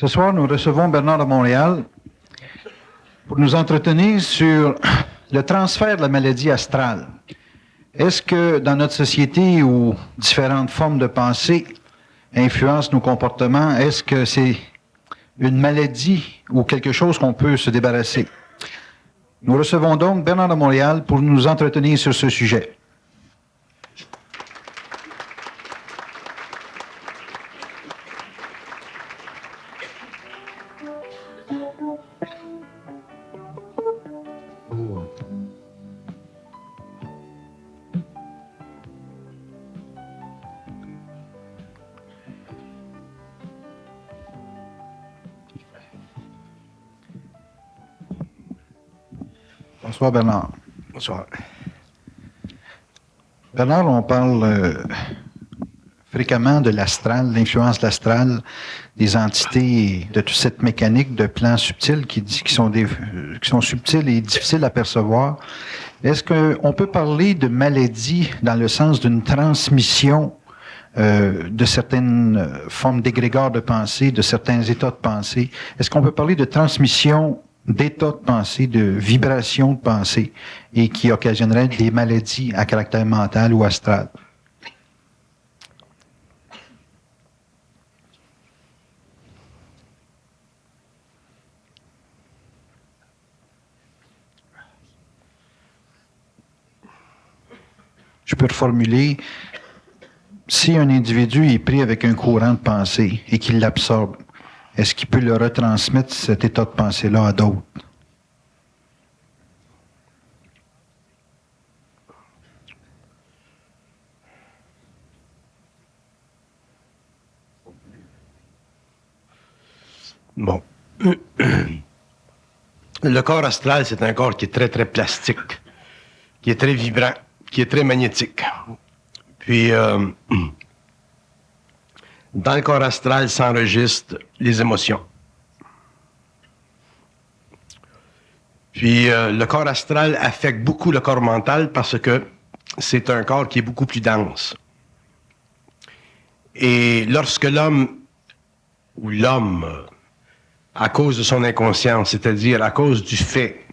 Ce soir, nous recevons Bernard de Montréal pour nous entretenir sur le transfert de la maladie astrale. Est-ce que dans notre société où différentes formes de pensée influencent nos comportements, est-ce que c'est une maladie ou quelque chose qu'on peut se débarrasser? Nous recevons donc Bernard de Montréal pour nous entretenir sur ce sujet. Bonsoir Bernard. Bonsoir. Bernard, on parle fréquemment de l'astral, l'influence de l'astral, des entités, de toute cette mécanique de plans subtils qui sont subtils et difficiles à percevoir. Est-ce qu'on peut parler de maladie dans le sens d'une transmission de certaines formes d'égrégores de pensée, de certains états de pensée? Est-ce qu'on peut parler de transmission d'états de pensée, de vibrations de pensée, et qui occasionneraient des maladies à caractère mental ou astral? Je peux reformuler, si un individu est pris avec un courant de pensée et qu'il l'absorbe, est-ce qu'il peut le retransmettre, cet état de pensée-là, à d'autres? Bon. Le corps astral, c'est un corps qui est très, très plastique, qui est très vibrant, qui est très magnétique. Puis, dans le corps astral s'enregistrent les émotions. Puis, le corps astral affecte beaucoup le corps mental parce que c'est un corps qui est beaucoup plus dense. Et lorsque l'homme, à cause de son inconscience, c'est-à-dire à cause du fait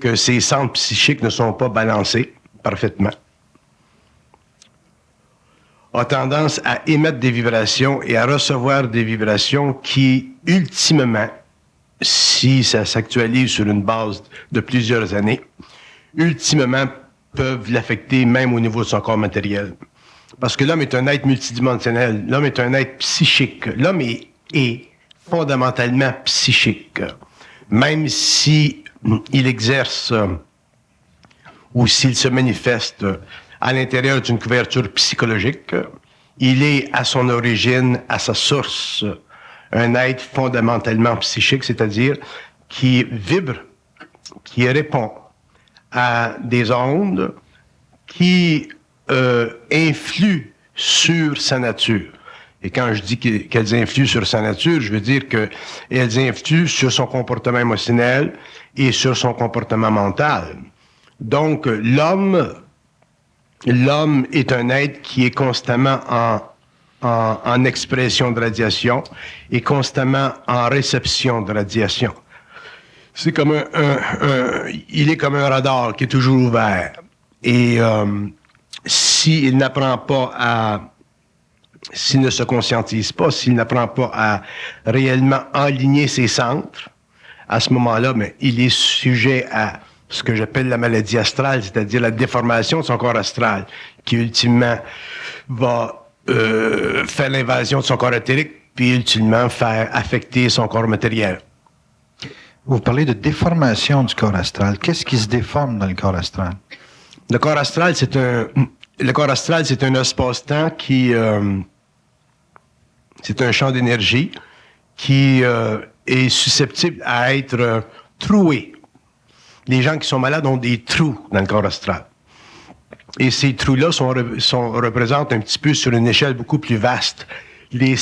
que ses centres psychiques ne sont pas balancés parfaitement, a tendance à émettre des vibrations et à recevoir des vibrations qui, ultimement, si ça s'actualise sur une base de plusieurs années, ultimement peuvent l'affecter même au niveau de son corps matériel. Parce que l'homme est un être multidimensionnel, l'homme est un être psychique, l'homme est fondamentalement psychique. Même si il exerce ou s'il se manifeste à l'intérieur d'une couverture psychologique, il est à son origine, à sa source, un être fondamentalement psychique, c'est-à-dire qui vibre, qui répond à des ondes qui influent sur sa nature. Et quand je dis qu'elles influent sur sa nature, je veux dire qu'elles influent sur son comportement émotionnel et sur son comportement mental. Donc, l'homme est un être qui est constamment en expression de radiation et constamment en réception de radiation. C'est comme il est comme un radar qui est toujours ouvert. Et s'il ne se conscientise pas, s'il n'apprend pas à réellement aligner ses centres, à ce moment-là, mais il est sujet à ce que j'appelle la maladie astrale, c'est-à-dire la déformation de son corps astral, qui ultimement va faire l'invasion de son corps éthérique, puis ultimement faire affecter son corps matériel. Vous parlez de déformation du corps astral. Qu'est-ce qui se déforme dans le corps astral? Le corps astral, c'est un espace-temps qui... c'est un champ d'énergie qui est susceptible à être troué. Les gens qui sont malades ont des trous dans le corps astral. Et ces trous-là représentent un petit peu sur une échelle beaucoup plus vaste les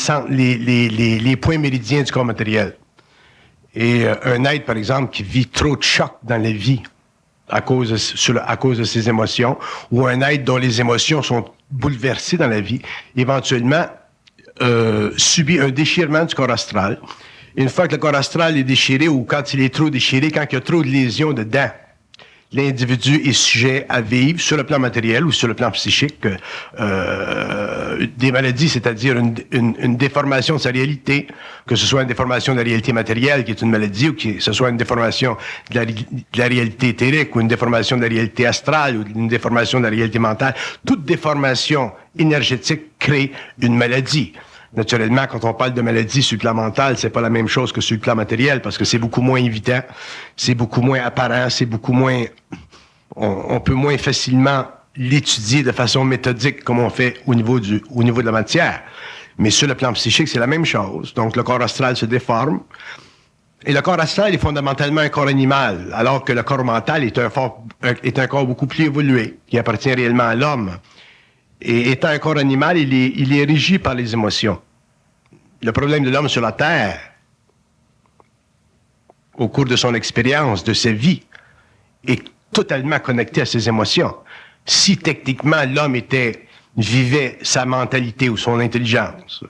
points méridiens du corps matériel. Et un être, par exemple, qui vit trop de chocs dans la vie à cause de ses émotions, ou un être dont les émotions sont bouleversées dans la vie, éventuellement subit un déchirement du corps astral. Une fois que le corps astral est déchiré ou quand il est trop déchiré, quand il y a trop de lésions dedans, l'individu est sujet à vivre sur le plan matériel ou sur le plan psychique des maladies, c'est-à-dire une déformation de sa réalité, que ce soit une déformation de la réalité matérielle qui est une maladie ou que ce soit une déformation de la réalité éthérique ou une déformation de la réalité astrale ou une déformation de la réalité mentale. Toute déformation énergétique crée une maladie. Naturellement, quand on parle de maladie sur le plan mental, c'est pas la même chose que sur le plan matériel parce que c'est beaucoup moins évident, c'est beaucoup moins apparent, c'est beaucoup moins... On peut moins facilement l'étudier de façon méthodique comme on fait au niveau de la matière. Mais sur le plan psychique, c'est la même chose. Donc, le corps astral se déforme. Et le corps astral est fondamentalement un corps animal, alors que le corps mental est un corps beaucoup plus évolué, qui appartient réellement à l'homme. Et étant un corps animal, il est régi par les émotions. Le problème de l'homme sur la Terre, au cours de son expérience, de sa vie, est totalement connecté à ses émotions. Si techniquement l'homme vivait sa mentalité ou son intelligence.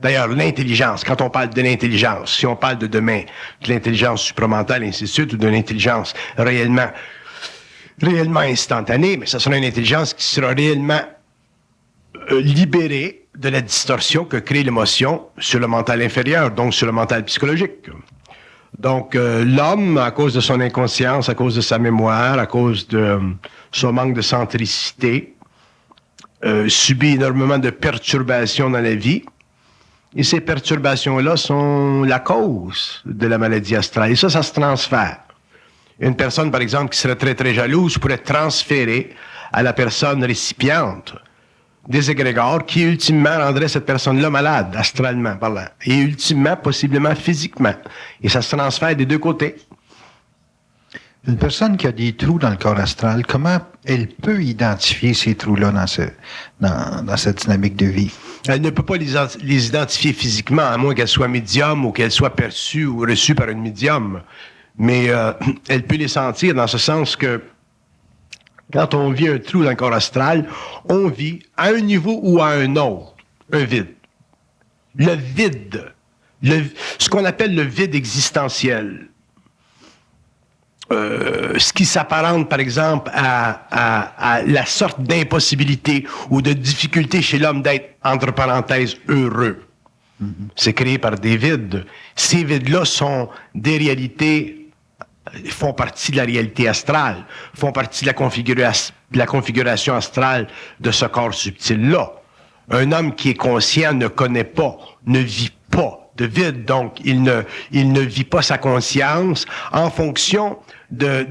D'ailleurs, l'intelligence, quand on parle de l'intelligence, si on parle de demain, de l'intelligence supramentale, et ainsi de suite, ou de l'intelligence réellement instantanée, mais ça sera une intelligence qui sera réellement libérée de la distorsion que crée l'émotion sur le mental inférieur, donc sur le mental psychologique. Donc, l'homme, à cause de son inconscience, à cause de sa mémoire, à cause de son manque de centricité, subit énormément de perturbations dans la vie. Et ces perturbations-là sont la cause de la maladie astrale. Et ça se transfère. Une personne, par exemple, qui serait très, très jalouse pourrait transférer à la personne récipiente des égrégores qui, ultimement, rendraient cette personne-là malade, astralement parlant. Et ultimement, possiblement, physiquement. Et ça se transfère des deux côtés. Une personne qui a des trous dans le corps astral, comment elle peut identifier ces trous-là dans cette dynamique de vie? Elle ne peut pas les identifier physiquement, à moins qu'elle soit médium ou qu'elle soit perçue ou reçue par une médium. Mais elle peut les sentir dans ce sens que quand on vit un trou dans le corps astral, on vit à un niveau ou à un autre un vide. Le vide, ce qu'on appelle le vide existentiel. Ce qui s'apparente, par exemple, à la sorte d'impossibilité ou de difficulté chez l'homme d'être, entre parenthèses, heureux. C'est créé par des vides. Ces vides-là sont des réalités, font partie de la réalité astrale, font partie de la configuration astrale de ce corps subtil-là. Un homme qui est conscient ne connaît pas, ne vit pas de vide, donc il ne vit pas sa conscience en fonction de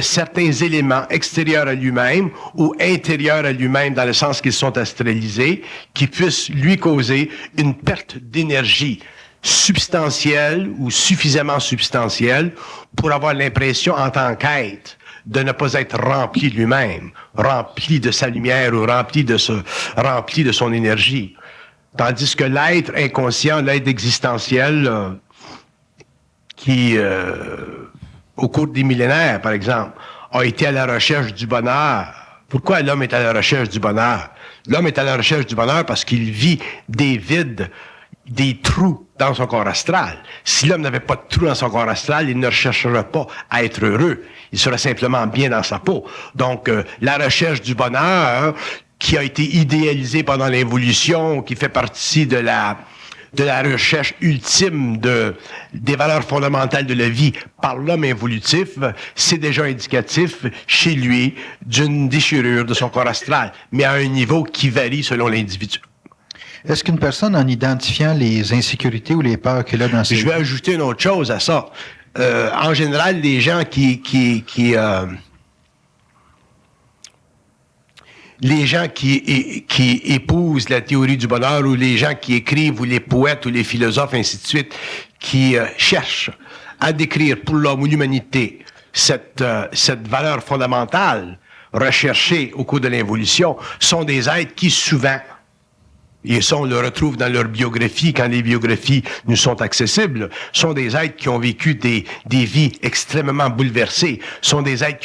certains éléments extérieurs à lui-même ou intérieurs à lui-même dans le sens qu'ils sont astralisés, qui puissent lui causer une perte d'énergie substantielle ou suffisamment substantielle pour avoir l'impression en tant qu'être de ne pas être rempli de lui-même, rempli de sa lumière ou rempli de son énergie. Tandis que l'être inconscient, l'être existentiel, qui, au cours des millénaires, par exemple, a été à la recherche du bonheur. Pourquoi l'homme est à la recherche du bonheur? L'homme est à la recherche du bonheur parce qu'il vit des vides, des trous dans son corps astral. Si l'homme n'avait pas de trous dans son corps astral, il ne chercherait pas à être heureux. Il serait simplement bien dans sa peau. Donc, la recherche du bonheur, qui a été idéalisée pendant l'évolution, qui fait partie de la recherche ultime des valeurs fondamentales de la vie par l'homme évolutif, c'est déjà indicatif chez lui d'une déchirure de son corps astral, mais à un niveau qui varie selon l'individu. Est-ce qu'une personne, en identifiant les insécurités ou les peurs qu'elle a dans ses... Je vais ajouter une autre chose à ça. En général, les gens les gens qui épousent la théorie du bonheur ou les gens qui écrivent ou les poètes ou les philosophes, ainsi de suite, qui cherchent à décrire pour l'homme ou l'humanité cette valeur fondamentale recherchée au cours de l'évolution sont des êtres qui souvent et ça on le retrouve dans leur biographie quand les biographies nous sont accessibles, sont des êtres qui ont vécu des vies extrêmement bouleversées, sont des êtres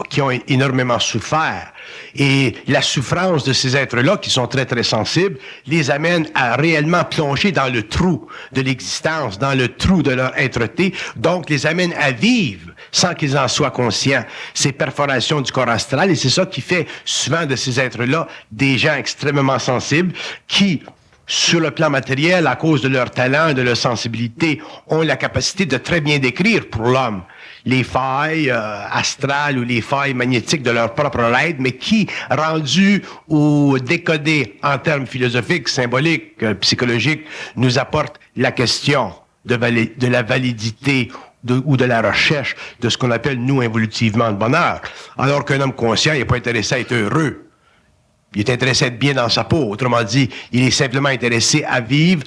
qui ont énormément souffert. Et la souffrance de ces êtres-là, qui sont très, très sensibles, les amène à réellement plonger dans le trou de l'existence, dans le trou de leur êtreté, donc les amène à vivre sans qu'ils en soient conscients, ces perforations du corps astral. Et c'est ça qui fait souvent de ces êtres-là des gens extrêmement sensibles qui, sur le plan matériel, à cause de leur talent et de leur sensibilité, ont la capacité de très bien décrire pour l'homme les failles astrales ou les failles magnétiques de leur propre être, mais qui, rendus ou décodés en termes philosophiques, symboliques, psychologiques, nous apportent la question de la validité ou de la recherche de ce qu'on appelle, nous, involutivement, le bonheur. Alors qu'un homme conscient, il n'est pas intéressé à être heureux. Il est intéressé à être bien dans sa peau. Autrement dit, il est simplement intéressé à vivre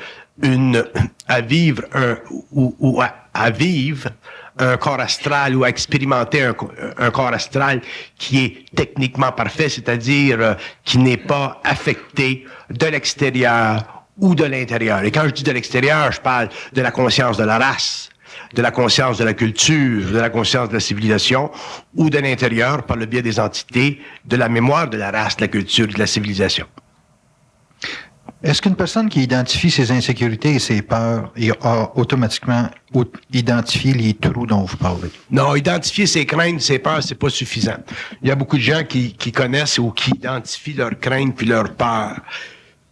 un corps astral ou à expérimenter un corps astral qui est techniquement parfait, c'est-à-dire qui n'est pas affecté de l'extérieur ou de l'intérieur. Et quand je dis de l'extérieur, je parle de la conscience de la race, de la conscience de la culture, de la conscience de la civilisation, ou de l'intérieur par le biais des entités, de la mémoire de la race, de la culture, de la civilisation. Est-ce qu'une personne qui identifie ses insécurités et ses peurs a automatiquement identifié les trous dont vous parlez? Non, identifier ses craintes, ses peurs, c'est pas suffisant. Il y a beaucoup de gens qui connaissent ou qui identifient leurs craintes puis leurs peurs.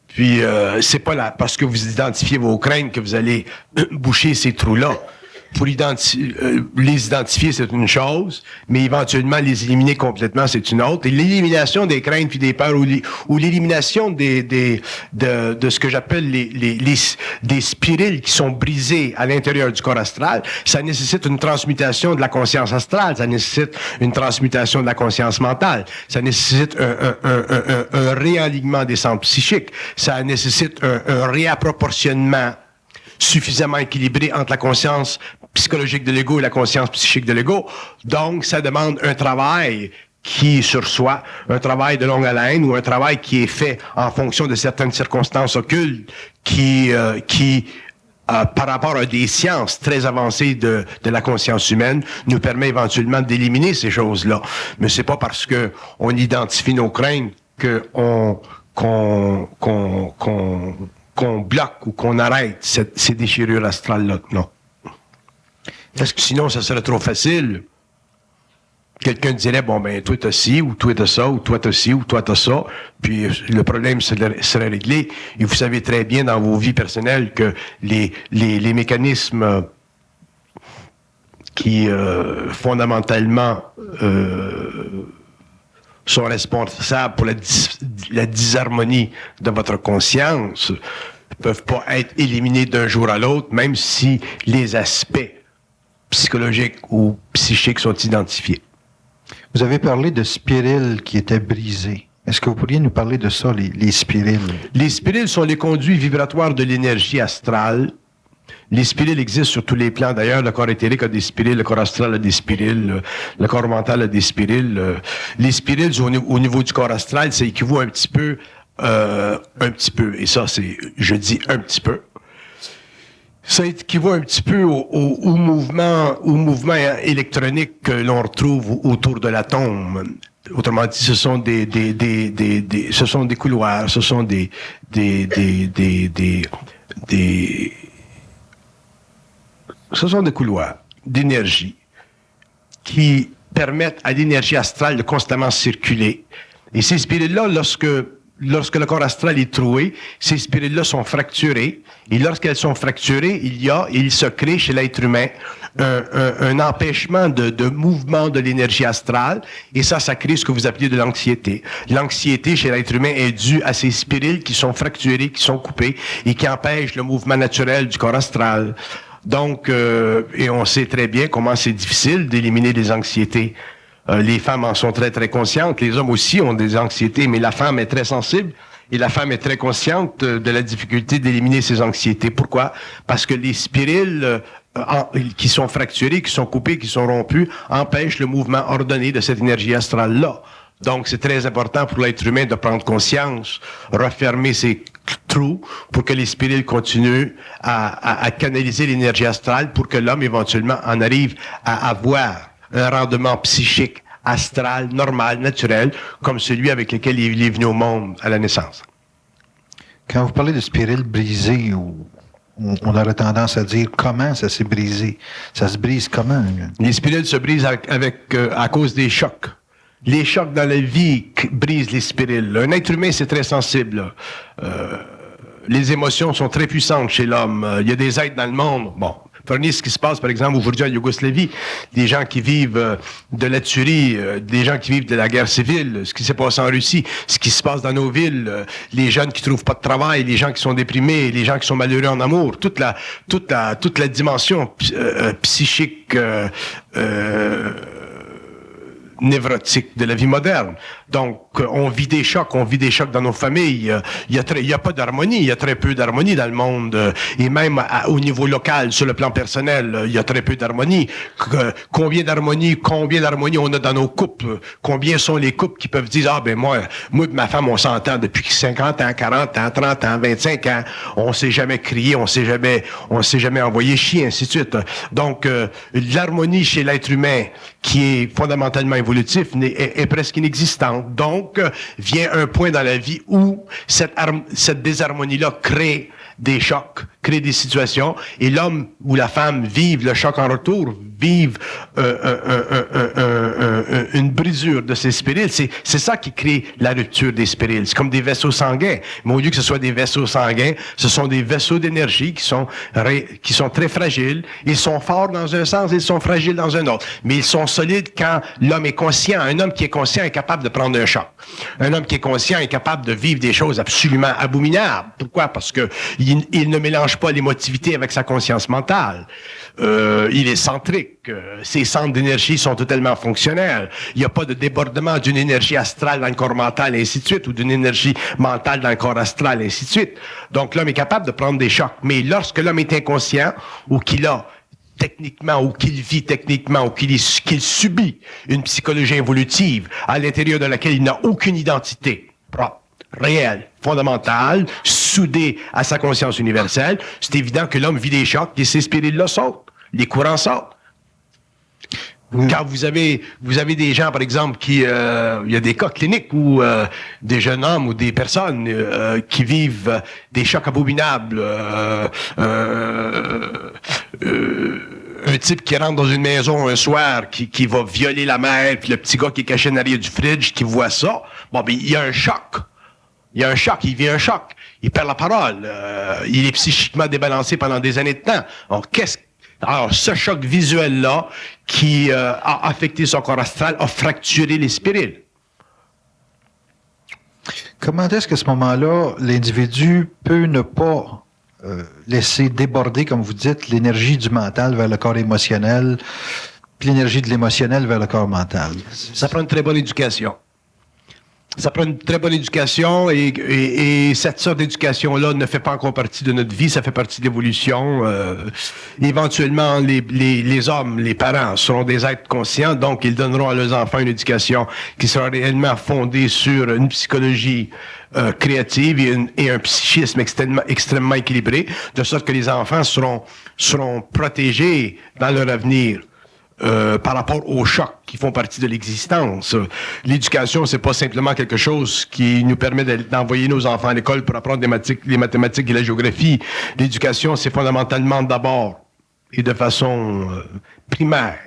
Puis c'est pas là parce que vous identifiez vos craintes que vous allez boucher ces trous-là. Pour les identifier, c'est une chose, mais éventuellement les éliminer complètement, c'est une autre. Et l'élimination des craintes puis des peurs ou l'élimination de ce que j'appelle des spirales qui sont brisées à l'intérieur du corps astral, ça nécessite une transmutation de la conscience astrale, ça nécessite une transmutation de la conscience mentale, ça nécessite un réalignement des centres psychiques, ça nécessite un réapproportionnement suffisamment équilibré entre la conscience psychologique de l'ego et la conscience psychique de l'ego. Donc, ça demande un travail qui est sur soi, un travail de longue haleine ou un travail qui est fait en fonction de certaines circonstances occultes qui par rapport à des sciences très avancées de la conscience humaine, nous permet éventuellement d'éliminer ces choses-là. Mais c'est pas parce que on identifie nos craintes qu'on bloque ou qu'on arrête ces déchirures astrales-là. Non. Parce que sinon, ça serait trop facile. Quelqu'un dirait, bon, ben, toi, t'as ci, ou toi, t'as ça, ou toi, t'as ci, ou toi, t'as ça. Puis, le problème serait réglé. Et vous savez très bien dans vos vies personnelles que les mécanismes qui, fondamentalement, sont responsables pour la disharmonie de votre conscience peuvent pas être éliminés d'un jour à l'autre, même si les aspects psychologiques ou psychiques sont identifiés. Vous avez parlé de spirales qui étaient brisées. Est-ce que vous pourriez nous parler de ça, les spirales? Les spirales sont les conduits vibratoires de l'énergie astrale. Les spirales existent sur tous les plans. D'ailleurs, le corps éthérique a des spirales, le corps astral a des spirales, le corps mental a des spirales. Les spirales au niveau du corps astral, ça équivaut un petit peu, et ça, je dis un petit peu. Ça équivaut un petit peu au mouvement électronique que l'on retrouve autour de l'atome. Autrement dit, ce sont ce sont des couloirs, ce sont des couloirs d'énergie qui permettent à l'énergie astrale de constamment circuler. Et ces spirales-là, lorsque le corps astral est troué, ces spirales-là sont fracturées. Et lorsqu'elles sont fracturées, il se crée chez l'être humain un empêchement de mouvement de l'énergie astrale. Et ça crée ce que vous appelez de l'anxiété. L'anxiété chez l'être humain est due à ces spirales qui sont fracturées, qui sont coupées et qui empêchent le mouvement naturel du corps astral. Donc, et on sait très bien comment c'est difficile d'éliminer les anxiétés. Les femmes en sont très, très conscientes. Les hommes aussi ont des anxiétés, mais la femme est très sensible et la femme est très consciente de la difficulté d'éliminer ses anxiétés. Pourquoi? Parce que les spirales qui sont fracturées, qui sont coupées, qui sont rompues, empêchent le mouvement ordonné de cette énergie astrale-là. Donc, c'est très important pour l'être humain de prendre conscience, refermer ces trou pour que les spirites continuent à canaliser l'énergie astrale pour que l'homme, éventuellement, en arrive à avoir un rendement psychique, astral, normal, naturel, comme celui avec lequel il est venu au monde à la naissance. Quand vous parlez de spirale brisée, on aurait tendance à dire comment ça s'est brisé. Ça se brise comment? Les spirales se brisent à cause des chocs. Les chocs dans la vie brisent les spirales. Un être humain, c'est très sensible. Les émotions sont très puissantes chez l'homme. Il y a des êtres dans le monde. Bon, prenez ce qui se passe, par exemple, aujourd'hui en Yougoslavie. Des gens qui vivent de la tuerie, des gens qui vivent de la guerre civile, ce qui s'est passé en Russie, ce qui se passe dans nos villes, les jeunes qui trouvent pas de travail, les gens qui sont déprimés, les gens qui sont malheureux en amour, toute la dimension psychique névrotique de la vie moderne. Donc, on vit des chocs dans nos familles. Il y a pas d'harmonie, il y a très peu d'harmonie dans le monde. Et même au niveau local, sur le plan personnel, il y a très peu d'harmonie. Combien d'harmonie on a dans nos couples? Combien sont les couples qui peuvent dire, moi et ma femme, on s'entend depuis 50 ans, 40 ans, 30 ans, 25 ans. On s'est jamais crié, on s'est jamais envoyé chier, ainsi de suite. Donc, l'harmonie chez l'être humain, qui est fondamentalement évolutif, est presque inexistante. Donc, vient un point dans la vie où cette désharmonie-là crée des chocs, crée des situations, et l'homme ou la femme vivent le choc en retour, vivent une brisure de ces spirales. C'est ça qui crée la rupture des spirales. C'est comme des vaisseaux sanguins. Mais au lieu que ce soit des vaisseaux sanguins, ce sont des vaisseaux d'énergie qui sont très fragiles. Ils sont forts dans un sens, ils sont fragiles dans un autre. Mais ils sont solides quand l'homme est conscient. Un homme qui est conscient est capable de prendre un choc. Un homme qui est conscient est capable de vivre des choses absolument abominables. Pourquoi? Parce que il ne mélange pas l'émotivité avec sa conscience mentale. Il est centrique. Ses centres d'énergie sont totalement fonctionnels. Il n'y a pas de débordement d'une énergie astrale dans le corps mental, et ainsi de suite, ou d'une énergie mentale dans le corps astral, et ainsi de suite. Donc, l'homme est capable de prendre des chocs. Mais lorsque l'homme est inconscient, ou qu'il a techniquement, ou qu'il vit techniquement, ou qu'il subit une psychologie évolutive à l'intérieur de laquelle il n'a aucune identité propre, réelle, fondamentale, soudée à sa conscience universelle, c'est évident que l'homme vit des chocs et ses spirales-là sautent. Les courants sautent. Quand vous avez des gens, par exemple, il y a des cas cliniques où des jeunes hommes ou des personnes qui vivent des chocs abominables, un type qui rentre dans une maison un soir, qui va violer la mère, puis le petit gars qui est caché en arrière du fridge, qui voit ça, il y a un choc. Il vit un choc. Il perd la parole. Il est psychiquement débalancé pendant des années de temps. Alors, ce choc visuel-là, qui a affecté son corps astral, a fracturé les spirales. Comment est-ce qu'à ce moment-là, l'individu peut ne pas laisser déborder, comme vous dites, l'énergie du mental vers le corps émotionnel, puis l'énergie de l'émotionnel vers le corps mental? Ça prend une très bonne éducation. Ça prend une très bonne éducation et cette sorte d'éducation-là ne fait pas encore partie de notre vie, ça fait partie de l'évolution. Éventuellement, les hommes, les parents seront des êtres conscients, donc ils donneront à leurs enfants une éducation qui sera réellement fondée sur une psychologie créative et un psychisme extrêmement équilibré, de sorte que les enfants seront protégés dans leur avenir. Par rapport aux chocs qui font partie de l'existence. L'éducation, c'est pas simplement quelque chose qui nous permet d'envoyer nos enfants à l'école pour apprendre les mathématiques et la géographie. L'éducation, c'est fondamentalement d'abord et de façon primaire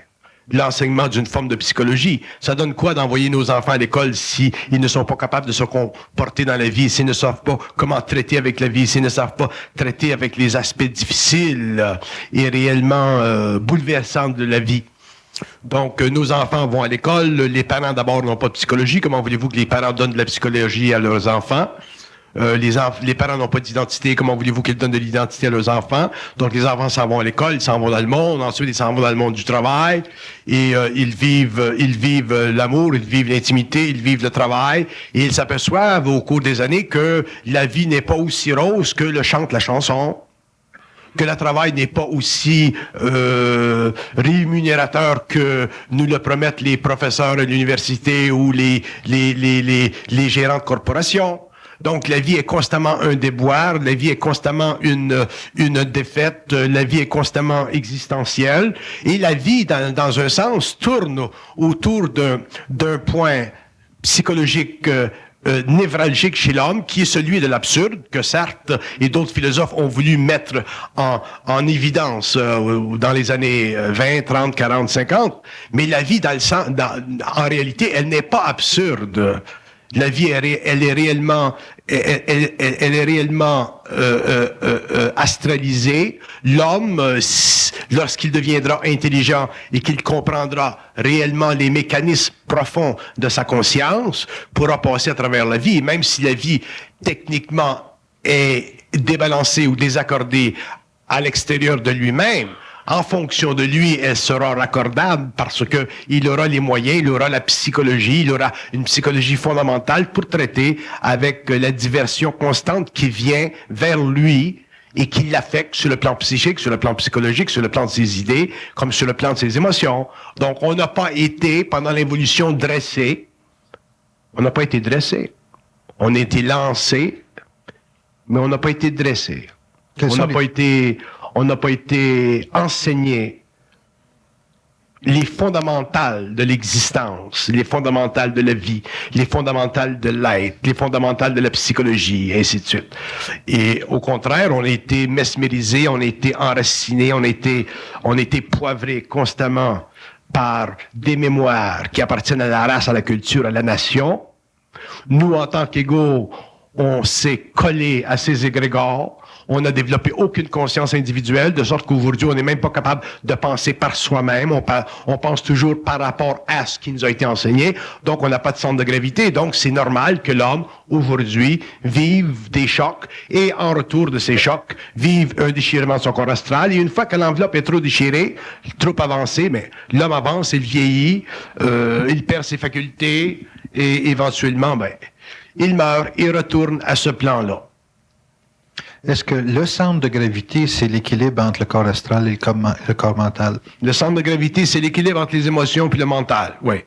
l'enseignement d'une forme de psychologie. Ça donne quoi d'envoyer nos enfants à l'école si ils ne sont pas capables de se comporter dans la vie, s'ils ne savent pas comment traiter avec la vie, s'ils ne savent pas traiter avec les aspects difficiles et réellement bouleversants de la vie. Donc, nos enfants vont à l'école. Les parents, d'abord, n'ont pas de psychologie. Comment voulez-vous que les parents donnent de la psychologie à leurs enfants? Les parents n'ont pas d'identité. Comment voulez-vous qu'ils donnent de l'identité à leurs enfants? Donc, les enfants s'en vont à l'école, ils s'en vont dans le monde. Ensuite, ils s'en vont dans le monde du travail. Et ils vivent l'amour, ils vivent l'intimité, ils vivent le travail. Et ils s'aperçoivent au cours des années que la vie n'est pas aussi rose que le chante la chanson, que le travail n'est pas aussi rémunérateur que nous le promettent les professeurs à l'université ou les gérants de corporations. Donc, la vie est constamment un déboire, la vie est constamment une défaite, la vie est constamment existentielle. Et la vie, dans un sens, tourne autour d'un point psychologique névralgique chez l'homme, qui est celui de l'absurde, que Sartre et d'autres philosophes ont voulu mettre en évidence dans les années 20, 30, 40, 50. Mais la vie, en réalité, elle n'est pas absurde. La vie, elle est réellement astralisée. L'homme, lorsqu'il deviendra intelligent et qu'il comprendra réellement les mécanismes profonds de sa conscience, pourra passer à travers la vie, même si la vie, techniquement, est débalancée ou désaccordée à l'extérieur de lui-même. En fonction de lui, elle sera raccordable parce que il aura les moyens, il aura la psychologie, il aura une psychologie fondamentale pour traiter avec la diversion constante qui vient vers lui et qui l'affecte sur le plan psychique, sur le plan psychologique, sur le plan de ses idées, comme sur le plan de ses émotions. Donc, on n'a pas été, pendant l'évolution, dressé. On n'a pas été dressé. On a été lancé, mais on n'a pas été dressé. On n'a pas été enseigné les fondamentales de l'existence, les fondamentales de la vie, les fondamentales de l'être, les fondamentales de la psychologie, et ainsi de suite. Et au contraire, on a été mesmérisé, on a été enraciné, on a été poivré constamment par des mémoires qui appartiennent à la race, à la culture, à la nation. Nous, en tant qu'égaux, on s'est collé à ces égrégores. On n'a développé aucune conscience individuelle, de sorte qu'aujourd'hui, on n'est même pas capable de penser par soi-même. On pense toujours par rapport à ce qui nous a été enseigné. Donc, on n'a pas de centre de gravité. Donc, c'est normal que l'homme, aujourd'hui, vive des chocs et, en retour de ces chocs, vive un déchirement de son corps astral. Et une fois que l'enveloppe est trop déchirée, trop avancée, mais l'homme avance, il vieillit, il perd ses facultés et éventuellement, il meurt et retourne à ce plan-là. Est-ce que le centre de gravité, c'est l'équilibre entre le corps astral et le corps mental? Le centre de gravité, c'est l'équilibre entre les émotions et le mental, oui.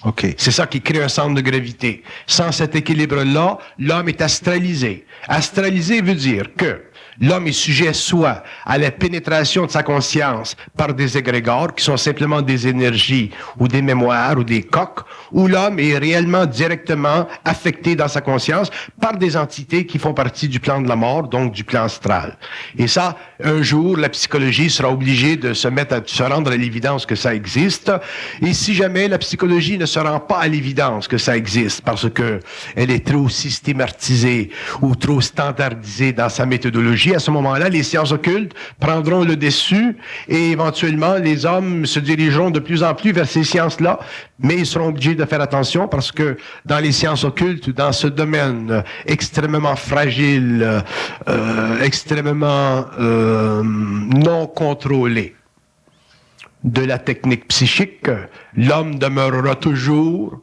OK. C'est ça qui crée un centre de gravité. Sans cet équilibre-là, l'homme est astralisé. Astralisé veut dire que l'homme est sujet soit à la pénétration de sa conscience par des égrégores qui sont simplement des énergies ou des mémoires ou des coques, ou l'homme est réellement directement affecté dans sa conscience par des entités qui font partie du plan de la mort, donc du plan astral. Et ça, un jour, la psychologie sera obligée de se rendre à l'évidence que ça existe. Et si jamais la psychologie ne se rend pas à l'évidence que ça existe parce que elle est trop systématisée ou trop standardisée dans sa méthodologie, à ce moment-là, les sciences occultes prendront le dessus et éventuellement, les hommes se dirigeront de plus en plus vers ces sciences-là, mais ils seront obligés de faire attention parce que dans les sciences occultes, dans ce domaine extrêmement fragile, extrêmement non contrôlé de la technique psychique, l'homme demeurera toujours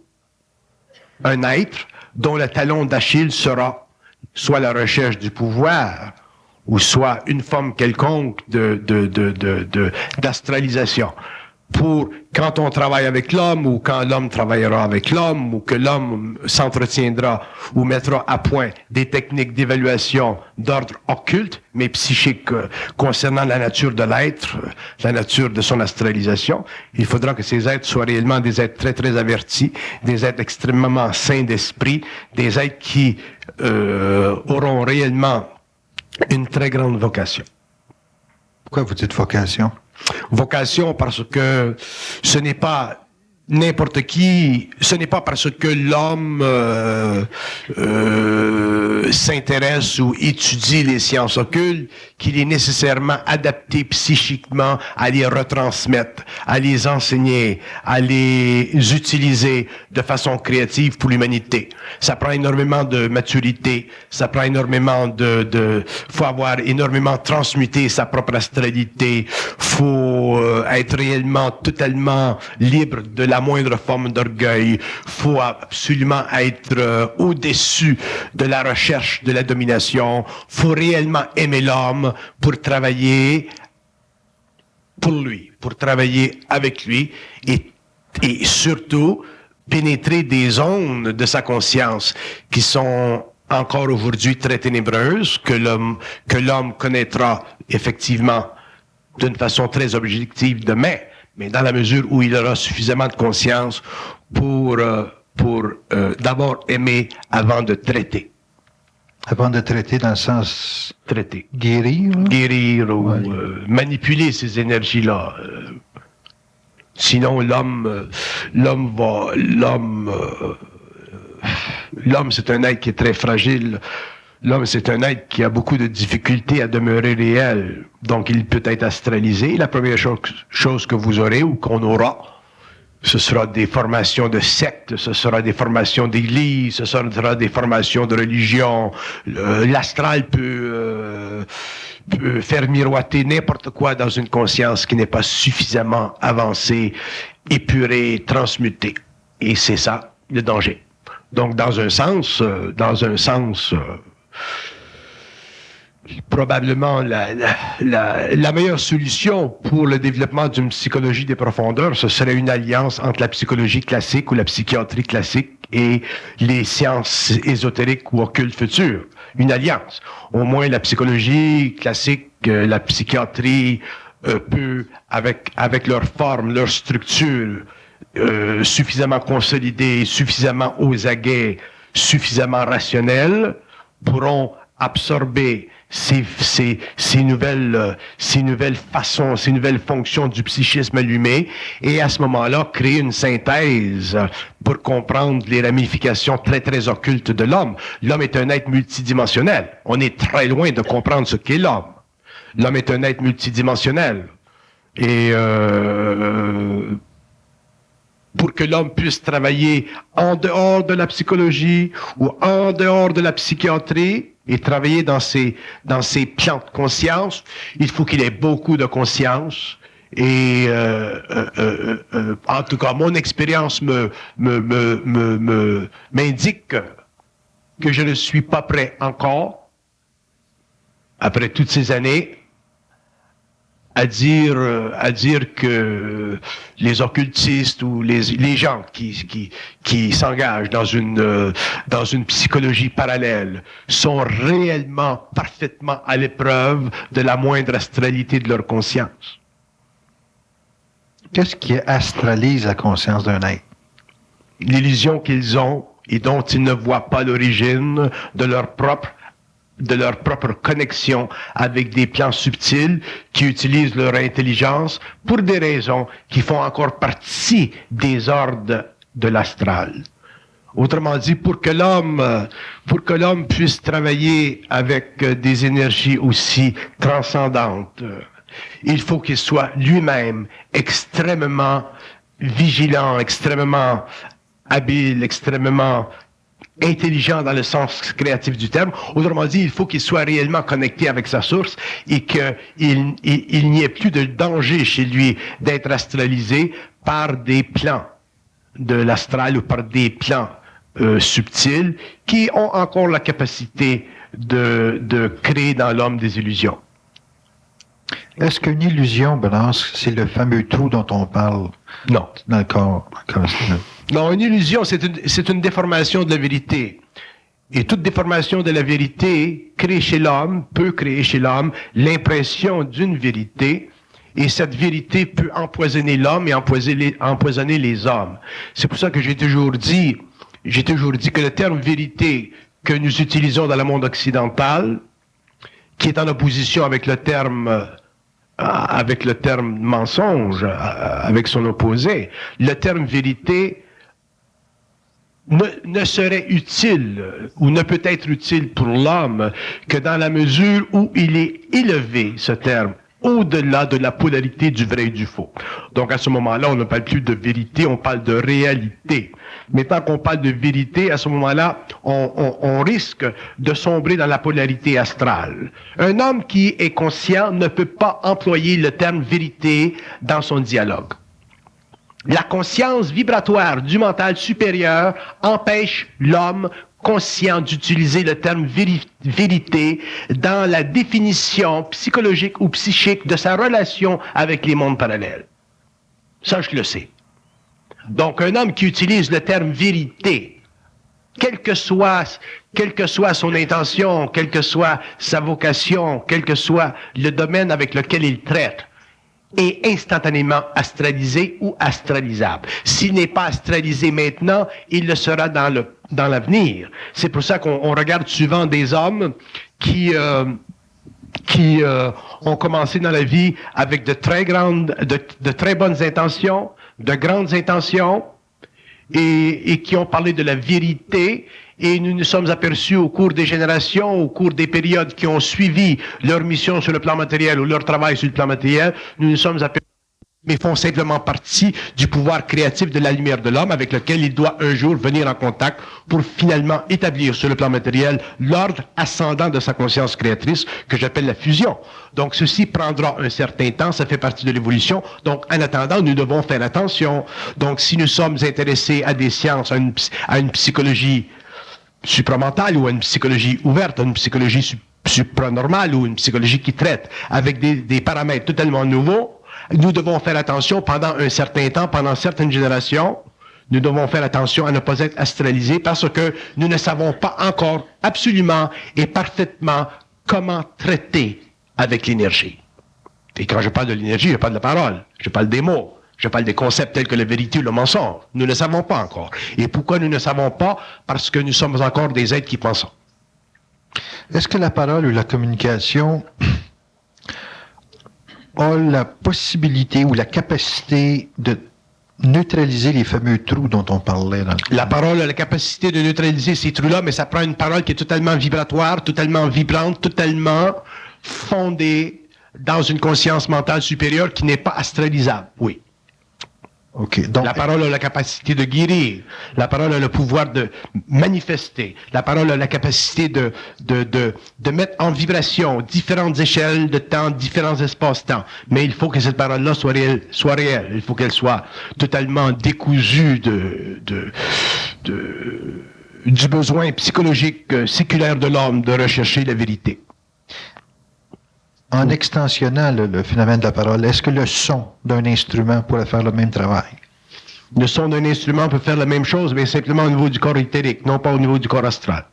un être dont le talon d'Achille sera soit la recherche du pouvoir, ou soit une forme quelconque d'astralisation. Pour quand on travaille avec l'homme, ou quand l'homme travaillera avec l'homme, ou que l'homme s'entretiendra ou mettra à point des techniques d'évaluation d'ordre occulte, mais psychique, concernant la nature de l'être, la nature de son astralisation, il faudra que ces êtres soient réellement des êtres très, très avertis, des êtres extrêmement sains d'esprit, des êtres qui auront réellement une très grande vocation. Pourquoi vous dites vocation? Vocation parce que ce n'est pas n'importe qui, ce n'est pas parce que l'homme s'intéresse ou étudie les sciences occultes qu'il est nécessairement adapté psychiquement à les retransmettre, à les enseigner, à les utiliser de façon créative pour l'humanité. Ça prend énormément de maturité, ça prend énormément faut avoir énormément transmuté sa propre astralité, faut être réellement totalement libre de la moindre forme d'orgueil, faut absolument être au-dessus de la recherche de la domination, faut réellement aimer l'homme pour travailler pour lui, pour travailler avec lui et surtout pénétrer des zones de sa conscience qui sont encore aujourd'hui très ténébreuse, que l'homme connaîtra effectivement d'une façon très objective demain, mais dans la mesure où il aura suffisamment de conscience pour d'abord aimer avant de traiter. Avant de traiter dans le sens Traiter. guérir, là? Guérir ou manipuler ces énergies-là. Sinon, l'homme, c'est un être qui est très fragile. L'homme, c'est un être qui a beaucoup de difficultés à demeurer réel. Donc, il peut être astralisé. La première chose que vous aurez ou qu'on aura, ce sera des formations de sectes, ce sera des formations d'église, ce sera des formations de religion. L'astral peut faire miroiter n'importe quoi dans une conscience qui n'est pas suffisamment avancée, épurée, transmutée. Et c'est ça, le danger. Donc, dans un sens, probablement la meilleure solution pour le développement d'une psychologie des profondeurs, ce serait une alliance entre la psychologie classique ou la psychiatrie classique et les sciences ésotériques ou occultes futures. Une alliance. Au moins la psychologie classique, la psychiatrie peut, avec leur forme, leur structure, suffisamment consolidée, suffisamment aux aguets, suffisamment rationnelle, pourront absorber ces nouvelles façons, ces nouvelles fonctions du psychisme allumé, et à ce moment-là, créer une synthèse pour comprendre les ramifications très, très occultes de l'homme. L'homme est un être multidimensionnel. On est très loin de comprendre ce qu'est l'homme. L'homme est un être multidimensionnel. Et pour que l'homme puisse travailler en dehors de la psychologie ou en dehors de la psychiatrie et travailler dans ces plans de conscience, il faut qu'il ait beaucoup de conscience. Et en tout cas, mon expérience m'indique que je ne suis pas prêt encore, après toutes ces années, à dire que les occultistes ou les gens qui s'engagent dans une psychologie parallèle sont réellement, parfaitement à l'épreuve de la moindre astralité de leur conscience. Qu'est-ce qui astralise la conscience d'un être? L'illusion qu'ils ont et dont ils ne voient pas l'origine de leur propre connexion avec des plans subtils qui utilisent leur intelligence pour des raisons qui font encore partie des ordres de l'astral. Autrement dit, pour que l'homme puisse travailler avec des énergies aussi transcendantes, il faut qu'il soit lui-même extrêmement vigilant, extrêmement habile, extrêmement intelligent dans le sens créatif du terme. Autrement dit, il faut qu'il soit réellement connecté avec sa source et qu'il n'y ait plus de danger chez lui d'être astralisé par des plans de l'astral ou par des plans subtils qui ont encore la capacité de créer dans l'homme des illusions. Est-ce qu'une illusion, Balance, c'est le fameux trou dont on parle? Non. Dans le corps. Non, une illusion, c'est une déformation de la vérité. Et toute déformation de la vérité peut créer chez l'homme l'impression d'une vérité, et cette vérité peut empoisonner l'homme et empoisonner les hommes. C'est pour ça que j'ai toujours dit que le terme vérité que nous utilisons dans le monde occidental, qui est en opposition avec le terme mensonge, avec son opposé, le terme vérité ne serait utile ou ne peut être utile pour l'homme que dans la mesure où il est élevé, ce terme, au-delà de la polarité du vrai et du faux. Donc à ce moment-là, on ne parle plus de vérité, on parle de réalité. Mais tant qu'on parle de vérité, à ce moment-là, on risque de sombrer dans la polarité astrale. Un homme qui est conscient ne peut pas employer le terme vérité dans son dialogue. La conscience vibratoire du mental supérieur empêche l'homme conscient d'utiliser le terme vérité dans la définition psychologique ou psychique de sa relation avec les mondes parallèles. Ça, je le sais. Donc, un homme qui utilise le terme vérité quelle que soit son intention, quelle que soit sa vocation, quel que soit le domaine avec lequel il traite, est instantanément astralisé ou astralisable. S'il n'est pas astralisé maintenant, il le sera dans l'avenir. C'est pour ça qu'on regarde souvent des hommes qui ont commencé dans la vie avec de très bonnes intentions, de grandes intentions, et qui ont parlé de la vérité, et nous nous sommes aperçus au cours des générations, au cours des périodes qui ont suivi leur mission sur le plan matériel ou leur travail sur le plan matériel, nous nous sommes aperçus mais font simplement partie du pouvoir créatif de la lumière de l'homme avec lequel il doit un jour venir en contact pour finalement établir sur le plan matériel l'ordre ascendant de sa conscience créatrice que j'appelle la fusion. Donc ceci prendra un certain temps, ça fait partie de l'évolution. Donc en attendant, nous devons faire attention. Donc si nous sommes intéressés à des sciences, à une psychologie supramentale ou à une psychologie ouverte, à une psychologie supranormale ou une psychologie qui traite avec des paramètres totalement nouveaux, nous devons faire attention pendant un certain temps, pendant certaines générations, nous devons faire attention à ne pas être astralisés parce que nous ne savons pas encore absolument et parfaitement comment traiter avec l'énergie. Et quand je parle de l'énergie, je parle de la parole, je parle des mots, je parle des concepts tels que la vérité ou le mensonge. Nous ne savons pas encore. Et pourquoi nous ne savons pas? Parce que nous sommes encore des êtres qui pensons. Est-ce que la parole ou la communication a la possibilité ou la capacité de neutraliser les fameux trous dont on parlait dans le... La parole a la capacité de neutraliser ces trous-là, mais ça prend une parole qui est totalement vibratoire, totalement vibrante, totalement fondée dans une conscience mentale supérieure qui n'est pas astralisable. Oui. OK. Donc, la parole a la capacité de guérir. La parole a le pouvoir de manifester. La parole a la capacité de mettre en vibration différentes échelles de temps, différents espaces-temps. Mais il faut que cette parole-là soit réelle. Il faut qu'elle soit totalement décousue du besoin psychologique séculaire de l'homme de rechercher la vérité. En extensionnant le phénomène de la parole, est-ce que le son d'un instrument pourrait faire le même travail? Le son d'un instrument peut faire la même chose, mais simplement au niveau du corps éthérique, non pas au niveau du corps astral.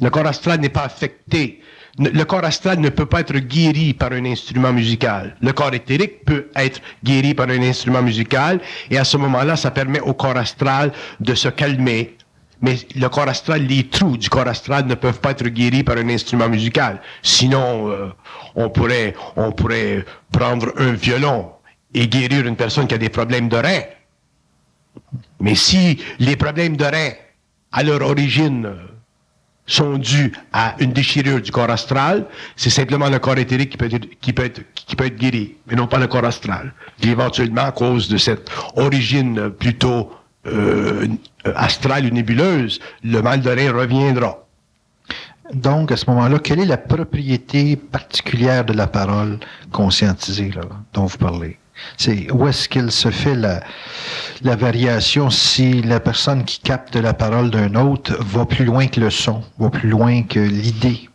Le corps astral n'est pas affecté. Le corps astral ne peut pas être guéri par un instrument musical. Le corps éthérique peut être guéri par un instrument musical, et à ce moment-là, ça permet au corps astral de se calmer. Mais le corps astral, les trous du corps astral ne peuvent pas être guéris par un instrument musical. Sinon, on pourrait prendre un violon et guérir une personne qui a des problèmes de rein. Mais si les problèmes de rein, à leur origine, sont dus à une déchirure du corps astral, c'est simplement le corps éthérique qui peut être guéri, mais non pas le corps astral. Et éventuellement, à cause de cette origine plutôt astrale ou nébuleuse, le mal de rein reviendra. Donc, à ce moment-là, quelle est la propriété particulière de la parole conscientisée là, dont vous parlez? C'est où est-ce qu'il se fait la variation si la personne qui capte la parole d'un autre va plus loin que le son, va plus loin que l'idée?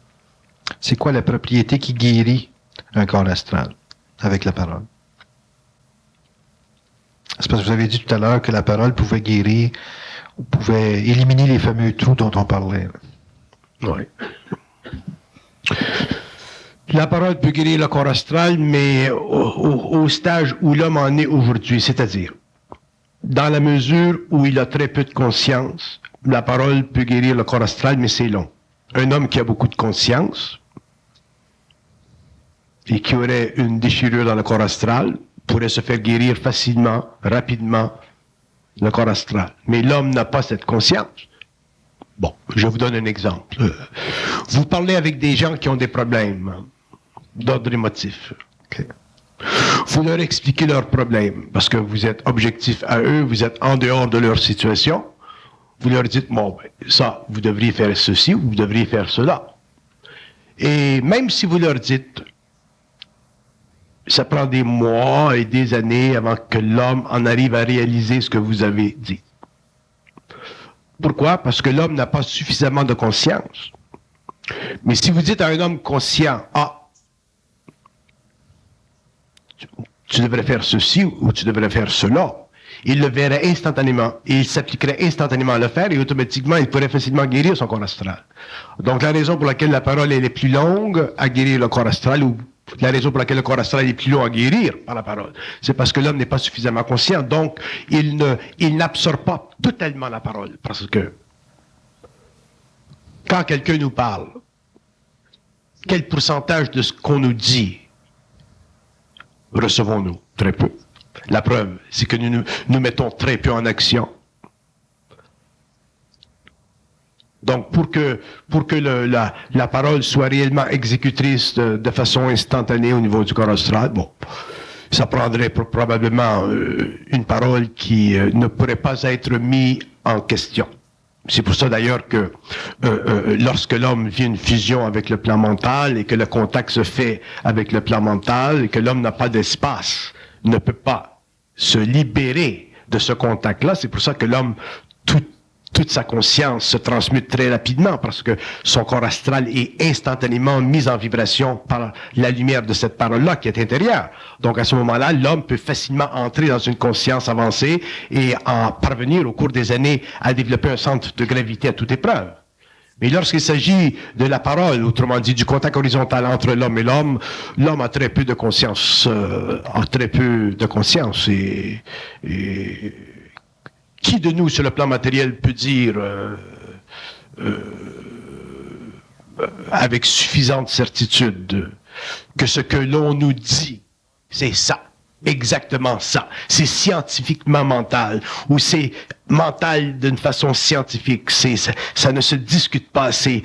C'est quoi la propriété qui guérit un corps astral avec la parole? C'est parce que vous avez dit tout à l'heure que la parole pouvait guérir, ou pouvait éliminer les fameux trous dont on parlait. Oui. La parole peut guérir le corps astral, mais au stage où l'homme en est aujourd'hui, c'est-à-dire, dans la mesure où il a très peu de conscience, la parole peut guérir le corps astral, mais c'est long. Un homme qui a beaucoup de conscience et qui aurait une déchirure dans le corps astral pourrait se faire guérir facilement, rapidement, le corps astral. Mais l'homme n'a pas cette conscience. Bon, je vous donne un exemple. Vous parlez avec des gens qui ont des problèmes d'ordre émotif. Okay. Vous leur expliquez leurs problèmes, parce que vous êtes objectif à eux, vous êtes en dehors de leur situation. Vous leur dites, bon, ben, ça, vous devriez faire ceci, ou vous devriez faire cela. Et même si vous leur dites, ça prend des mois et des années avant que l'homme en arrive à réaliser ce que vous avez dit. Pourquoi? Parce que l'homme n'a pas suffisamment de conscience. Mais si vous dites à un homme conscient, tu devrais faire ceci ou tu devrais faire cela, il le verrait instantanément et il s'appliquerait instantanément à le faire et automatiquement, il pourrait facilement guérir son corps astral. Donc, la raison pour laquelle la parole elle est plus longue à guérir le corps astral ou la raison pour laquelle le corps astral est plus long à guérir par la parole, c'est parce que l'homme n'est pas suffisamment conscient. Donc, il n'absorbe pas totalement la parole. Parce que quand quelqu'un nous parle, quel pourcentage de ce qu'on nous dit recevons-nous? Très peu. La preuve, c'est que nous mettons très peu en action. Donc, pour que la parole soit réellement exécutrice de façon instantanée au niveau du corps astral, bon, ça prendrait probablement une parole qui ne pourrait pas être mise en question. C'est pour ça d'ailleurs que lorsque l'homme vit une fusion avec le plan mental et que le contact se fait avec le plan mental et que l'homme n'a pas d'espace, ne peut pas se libérer de ce contact-là, c'est pour ça que l'homme, toute sa conscience se transmute très rapidement parce que son corps astral est instantanément mis en vibration par la lumière de cette parole-là qui est intérieure. Donc à ce moment-là, l'homme peut facilement entrer dans une conscience avancée et en parvenir au cours des années à développer un centre de gravité à toute épreuve. Mais lorsqu'il s'agit de la parole, autrement dit du contact horizontal entre l'homme et l'homme a très peu de conscience, et qui de nous, sur le plan matériel, peut dire avec suffisante certitude que ce que l'on nous dit, c'est ça, exactement ça. C'est scientifiquement mental, ou c'est mental d'une façon scientifique. Ça ne se discute pas, c'est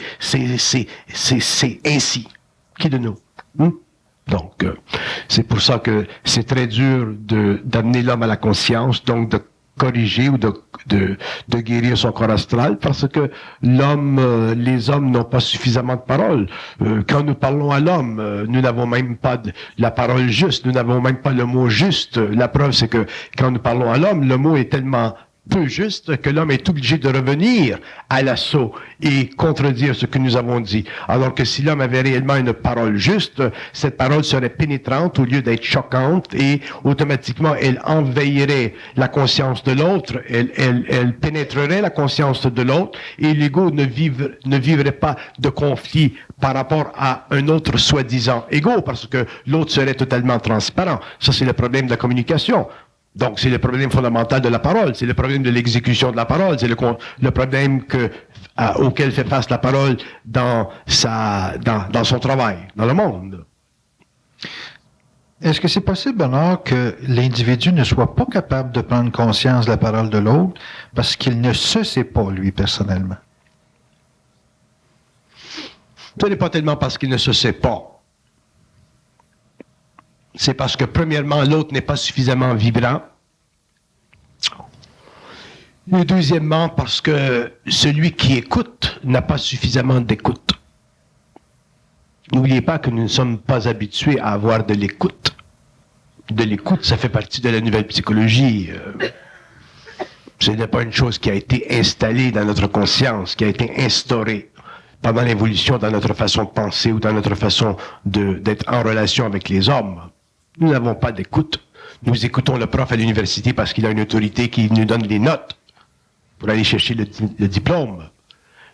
ainsi. Qui de nous? Donc, c'est pour ça que c'est très dur d'amener l'homme à la conscience, donc de corriger ou de guérir son corps astral parce que les hommes n'ont pas suffisamment de parole. Quand nous parlons à l'homme, nous n'avons même pas la parole juste, nous n'avons même pas le mot juste. La preuve, c'est que quand nous parlons à l'homme, le mot est tellement peu juste que l'homme est obligé de revenir à l'assaut et contredire ce que nous avons dit. Alors que si l'homme avait réellement une parole juste, cette parole serait pénétrante au lieu d'être choquante et automatiquement elle envahirait la conscience de l'autre, elle pénétrerait la conscience de l'autre et l'ego ne vivrait pas de conflit par rapport à un autre soi-disant ego parce que l'autre serait totalement transparent. Ça, c'est le problème de la communication. Donc, c'est le problème fondamental de la parole, c'est le problème de l'exécution de la parole, c'est le problème auquel fait face la parole dans son travail, dans le monde. Est-ce que c'est possible, Bernard, que l'individu ne soit pas capable de prendre conscience de la parole de l'autre parce qu'il ne se sait pas, lui, personnellement? Ce n'est pas tellement parce qu'il ne se sait pas. C'est parce que, premièrement, l'autre n'est pas suffisamment vibrant. Et deuxièmement, parce que celui qui écoute n'a pas suffisamment d'écoute. N'oubliez pas que nous ne sommes pas habitués à avoir de l'écoute. De l'écoute, ça fait partie de la nouvelle psychologie. Ce n'est pas une chose qui a été installée dans notre conscience, qui a été instaurée pendant l'évolution dans notre façon de penser ou dans notre façon d'être en relation avec les hommes. Nous n'avons pas d'écoute. Nous écoutons le prof à l'université parce qu'il a une autorité qui nous donne des notes pour aller chercher le diplôme.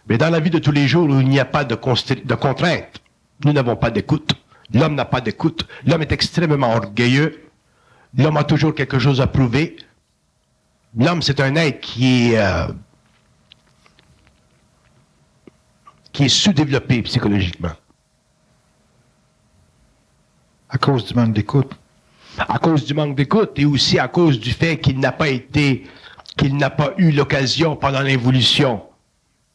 Mais dans la vie de tous les jours où il n'y a pas de contraintes, nous n'avons pas d'écoute. L'homme n'a pas d'écoute. L'homme est extrêmement orgueilleux. L'homme a toujours quelque chose à prouver. L'homme, c'est un être qui est sous-développé psychologiquement. À cause du manque d'écoute. À cause du manque d'écoute et aussi à cause du fait qu'il n'a pas eu l'occasion pendant l'évolution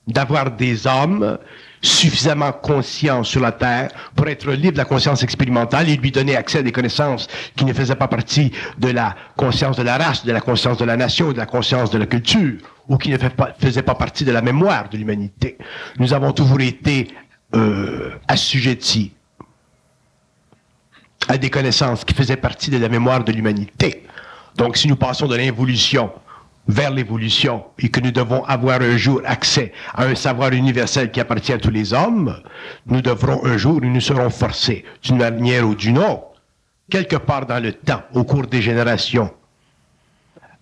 d'avoir des hommes suffisamment conscients sur la Terre pour être libre de la conscience expérimentale et lui donner accès à des connaissances qui ne faisaient pas partie de la conscience de la race, de la conscience de la nation, de la conscience de la culture, ou qui ne faisaient pas partie de la mémoire de l'humanité. Nous avons toujours été assujettis à des connaissances qui faisaient partie de la mémoire de l'humanité. Donc, si nous passons de l'involution vers l'évolution et que nous devons avoir un jour accès à un savoir universel qui appartient à tous les hommes, nous devrons un jour, nous serons forcés, d'une manière ou d'une autre, quelque part dans le temps, au cours des générations,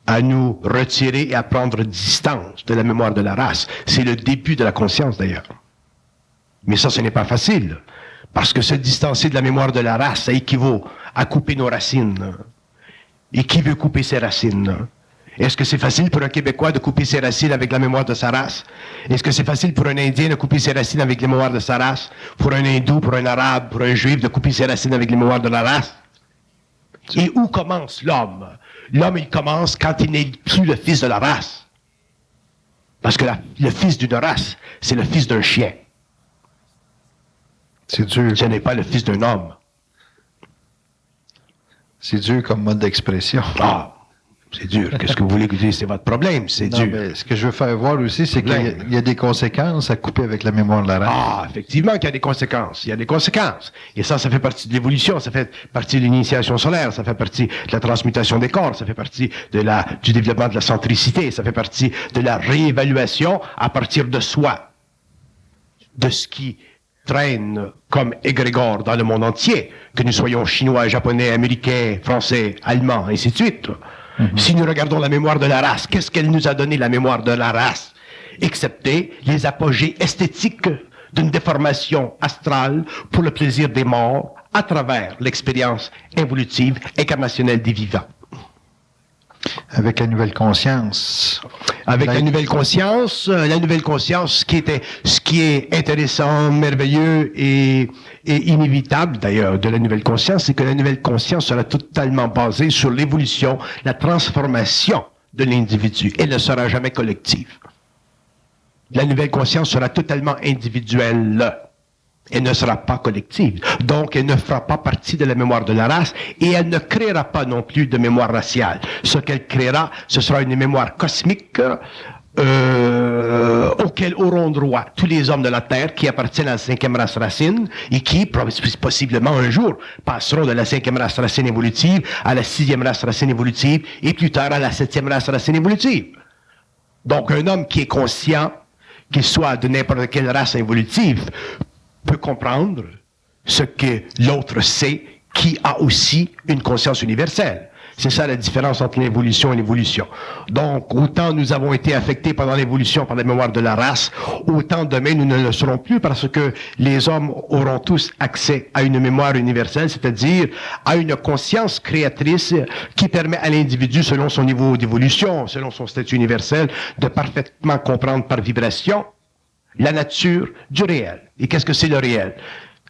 à nous retirer et à prendre distance de la mémoire de la race. C'est le début de la conscience, d'ailleurs. Mais ça, ce n'est pas facile. Parce que se distancer de la mémoire de la race, ça équivaut à couper nos racines. Et qui veut couper ses racines? Est-ce que c'est facile pour un Québécois de couper ses racines avec la mémoire de sa race? Est-ce que c'est facile pour un Indien de couper ses racines avec la mémoire de sa race? Pour un Hindou, pour un Arabe, pour un Juif de couper ses racines avec la mémoire de la race? Et où commence l'homme? L'homme, il commence quand il n'est plus le fils de la race. Parce que le fils d'une race, c'est le fils d'un chien. C'est dur. Ce n'est pas le fils d'un homme. C'est dur comme mode d'expression. Ah, c'est dur. Qu'est-ce que vous voulez que je dise? C'est votre problème, c'est Non, dur. mais ce que je veux faire voir aussi, c'est qu'il y a des conséquences à couper avec la mémoire de la race. Ah, effectivement qu'il y a des conséquences. Il y a des conséquences. Et ça fait partie de l'évolution, ça fait partie de l'initiation solaire, ça fait partie de la transmutation des corps, ça fait partie du développement de la centricité, ça fait partie de la réévaluation à partir de soi, de ce qui traîne comme égrégore dans le monde entier, que nous soyons chinois, japonais, américains, français, allemands, ainsi de suite. Si nous regardons la mémoire de la race, qu'est-ce qu'elle nous a donné, la mémoire de la race? Excepté les apogées esthétiques d'une déformation astrale pour le plaisir des morts à travers l'expérience évolutive incarnationnelle des vivants. Avec la nouvelle conscience. Avec la nouvelle conscience, ce qui est intéressant, merveilleux et inévitable d'ailleurs de la nouvelle conscience, c'est que la nouvelle conscience sera totalement basée sur l'évolution, la transformation de l'individu. Elle ne sera jamais collective. La nouvelle conscience sera totalement individuelle. Elle ne sera pas collective. Donc, elle ne fera pas partie de la mémoire de la race et elle ne créera pas non plus de mémoire raciale. Ce qu'elle créera, ce sera une mémoire cosmique auquel auront droit tous les hommes de la Terre qui appartiennent à la 5e race racine et qui, possiblement un jour, passeront de la 5e race racine évolutive à la 6e race racine évolutive et plus tard à la 7e race racine évolutive. Donc, un homme qui est conscient, qu'il soit de n'importe quelle race évolutive, peut comprendre ce que l'autre sait, qui a aussi une conscience universelle. C'est ça la différence entre l'évolution et l'évolution. Donc, autant nous avons été affectés pendant l'évolution par la mémoire de la race, autant demain nous ne le serons plus parce que les hommes auront tous accès à une mémoire universelle, c'est-à-dire à une conscience créatrice qui permet à l'individu, selon son niveau d'évolution, selon son statut universel, de parfaitement comprendre par vibration la nature du réel. Et qu'est-ce que c'est le réel?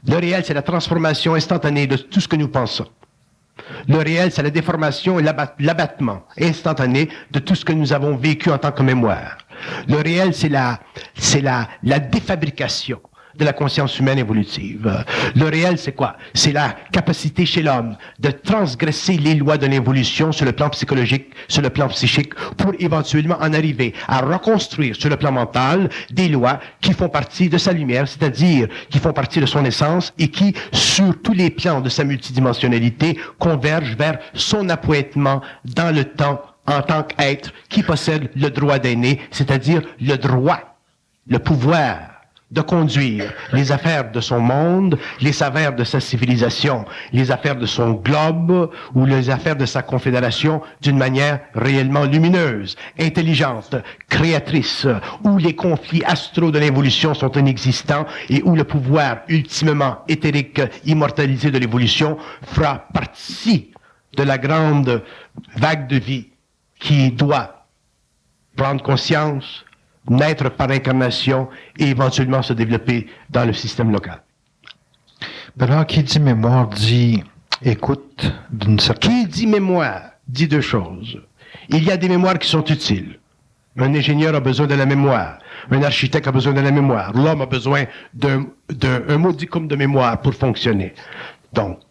Le réel, c'est la transformation instantanée de tout ce que nous pensons. Le réel, c'est la déformation et l'abattement instantané de tout ce que nous avons vécu en tant que mémoire. Le réel, c'est la défabrication de la conscience humaine évolutive. Le réel, c'est quoi? C'est la capacité chez l'homme de transgresser les lois de l'évolution sur le plan psychologique, sur le plan psychique, pour éventuellement en arriver à reconstruire sur le plan mental des lois qui font partie de sa lumière, c'est-à-dire qui font partie de son essence et qui, sur tous les plans de sa multidimensionnalité, convergent vers son appointement dans le temps en tant qu'être qui possède le droit d'aimer, c'est-à-dire le droit, le pouvoir de conduire les affaires de son monde, les affaires de sa civilisation, les affaires de son globe ou les affaires de sa confédération d'une manière réellement lumineuse, intelligente, créatrice, où les conflits astraux de l'évolution sont inexistants et où le pouvoir ultimement éthérique, immortalisé de l'évolution fera partie de la grande vague de vie qui doit prendre conscience, naître par incarnation et éventuellement se développer dans le système local. Alors, qui dit mémoire dit écoute d'une certaine... Qui dit mémoire dit deux choses. Il y a des mémoires qui sont utiles. Un ingénieur a besoin de la mémoire. Un architecte a besoin de la mémoire. L'homme a besoin d'un modicum de mémoire pour fonctionner. Donc,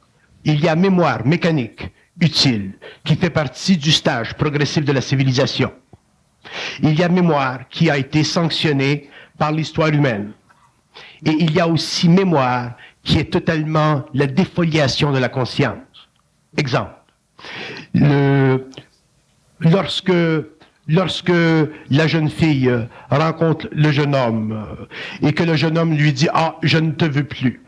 il y a mémoire mécanique utile qui fait partie du stage progressif de la civilisation. Il y a mémoire qui a été sanctionnée par l'histoire humaine. Et il y a aussi mémoire qui est totalement la défoliation de la conscience. Exemple. Lorsque la jeune fille rencontre le jeune homme et que le jeune homme lui dit « Ah, je ne te veux plus »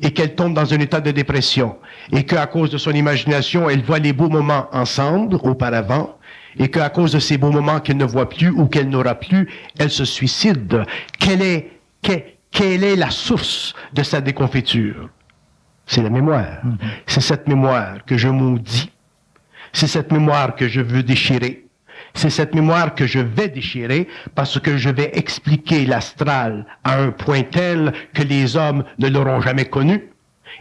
et qu'elle tombe dans un état de dépression et qu'à cause de son imagination, elle voit les beaux moments ensemble auparavant et qu'à cause de ces beaux moments qu'elle ne voit plus ou qu'elle n'aura plus, elle se suicide. Quelle est la source de sa déconfiture? C'est la mémoire. C'est cette mémoire que je maudis. C'est cette mémoire que je veux déchirer. C'est cette mémoire que je vais déchirer parce que je vais expliquer l'astral à un point tel que les hommes ne l'auront jamais connu.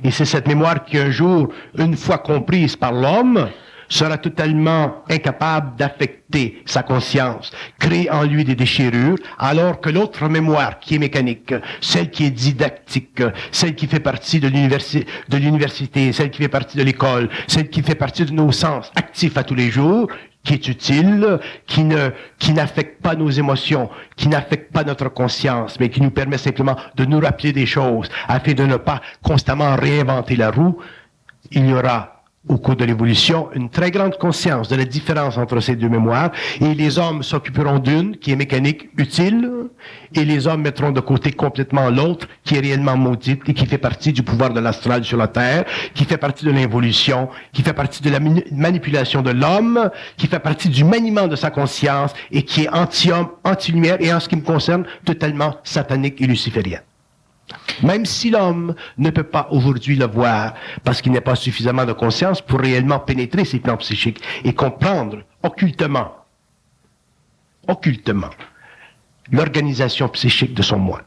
Et c'est cette mémoire qui un jour, une fois comprise par l'homme, sera totalement incapable d'affecter sa conscience, créer en lui des déchirures, alors que l'autre mémoire qui est mécanique, celle qui est didactique, celle qui fait partie de l'université, celle qui fait partie de l'école, celle qui fait partie de nos sens actifs à tous les jours, qui est utile, qui n'affecte pas nos émotions, qui n'affecte pas notre conscience, mais qui nous permet simplement de nous rappeler des choses afin de ne pas constamment réinventer la roue, il y aura au cours de l'évolution, une très grande conscience de la différence entre ces deux mémoires, et les hommes s'occuperont d'une, qui est mécanique, utile, et les hommes mettront de côté complètement l'autre, qui est réellement maudite, et qui fait partie du pouvoir de l'astral sur la Terre, qui fait partie de l'involution, qui fait partie de la manipulation de l'homme, qui fait partie du maniement de sa conscience, et qui est anti-homme, anti-lumière, et en ce qui me concerne, totalement satanique et luciférien. Même si l'homme ne peut pas aujourd'hui le voir parce qu'il n'a pas suffisamment de conscience pour réellement pénétrer ses plans psychiques et comprendre occultement l'organisation psychique de son moi.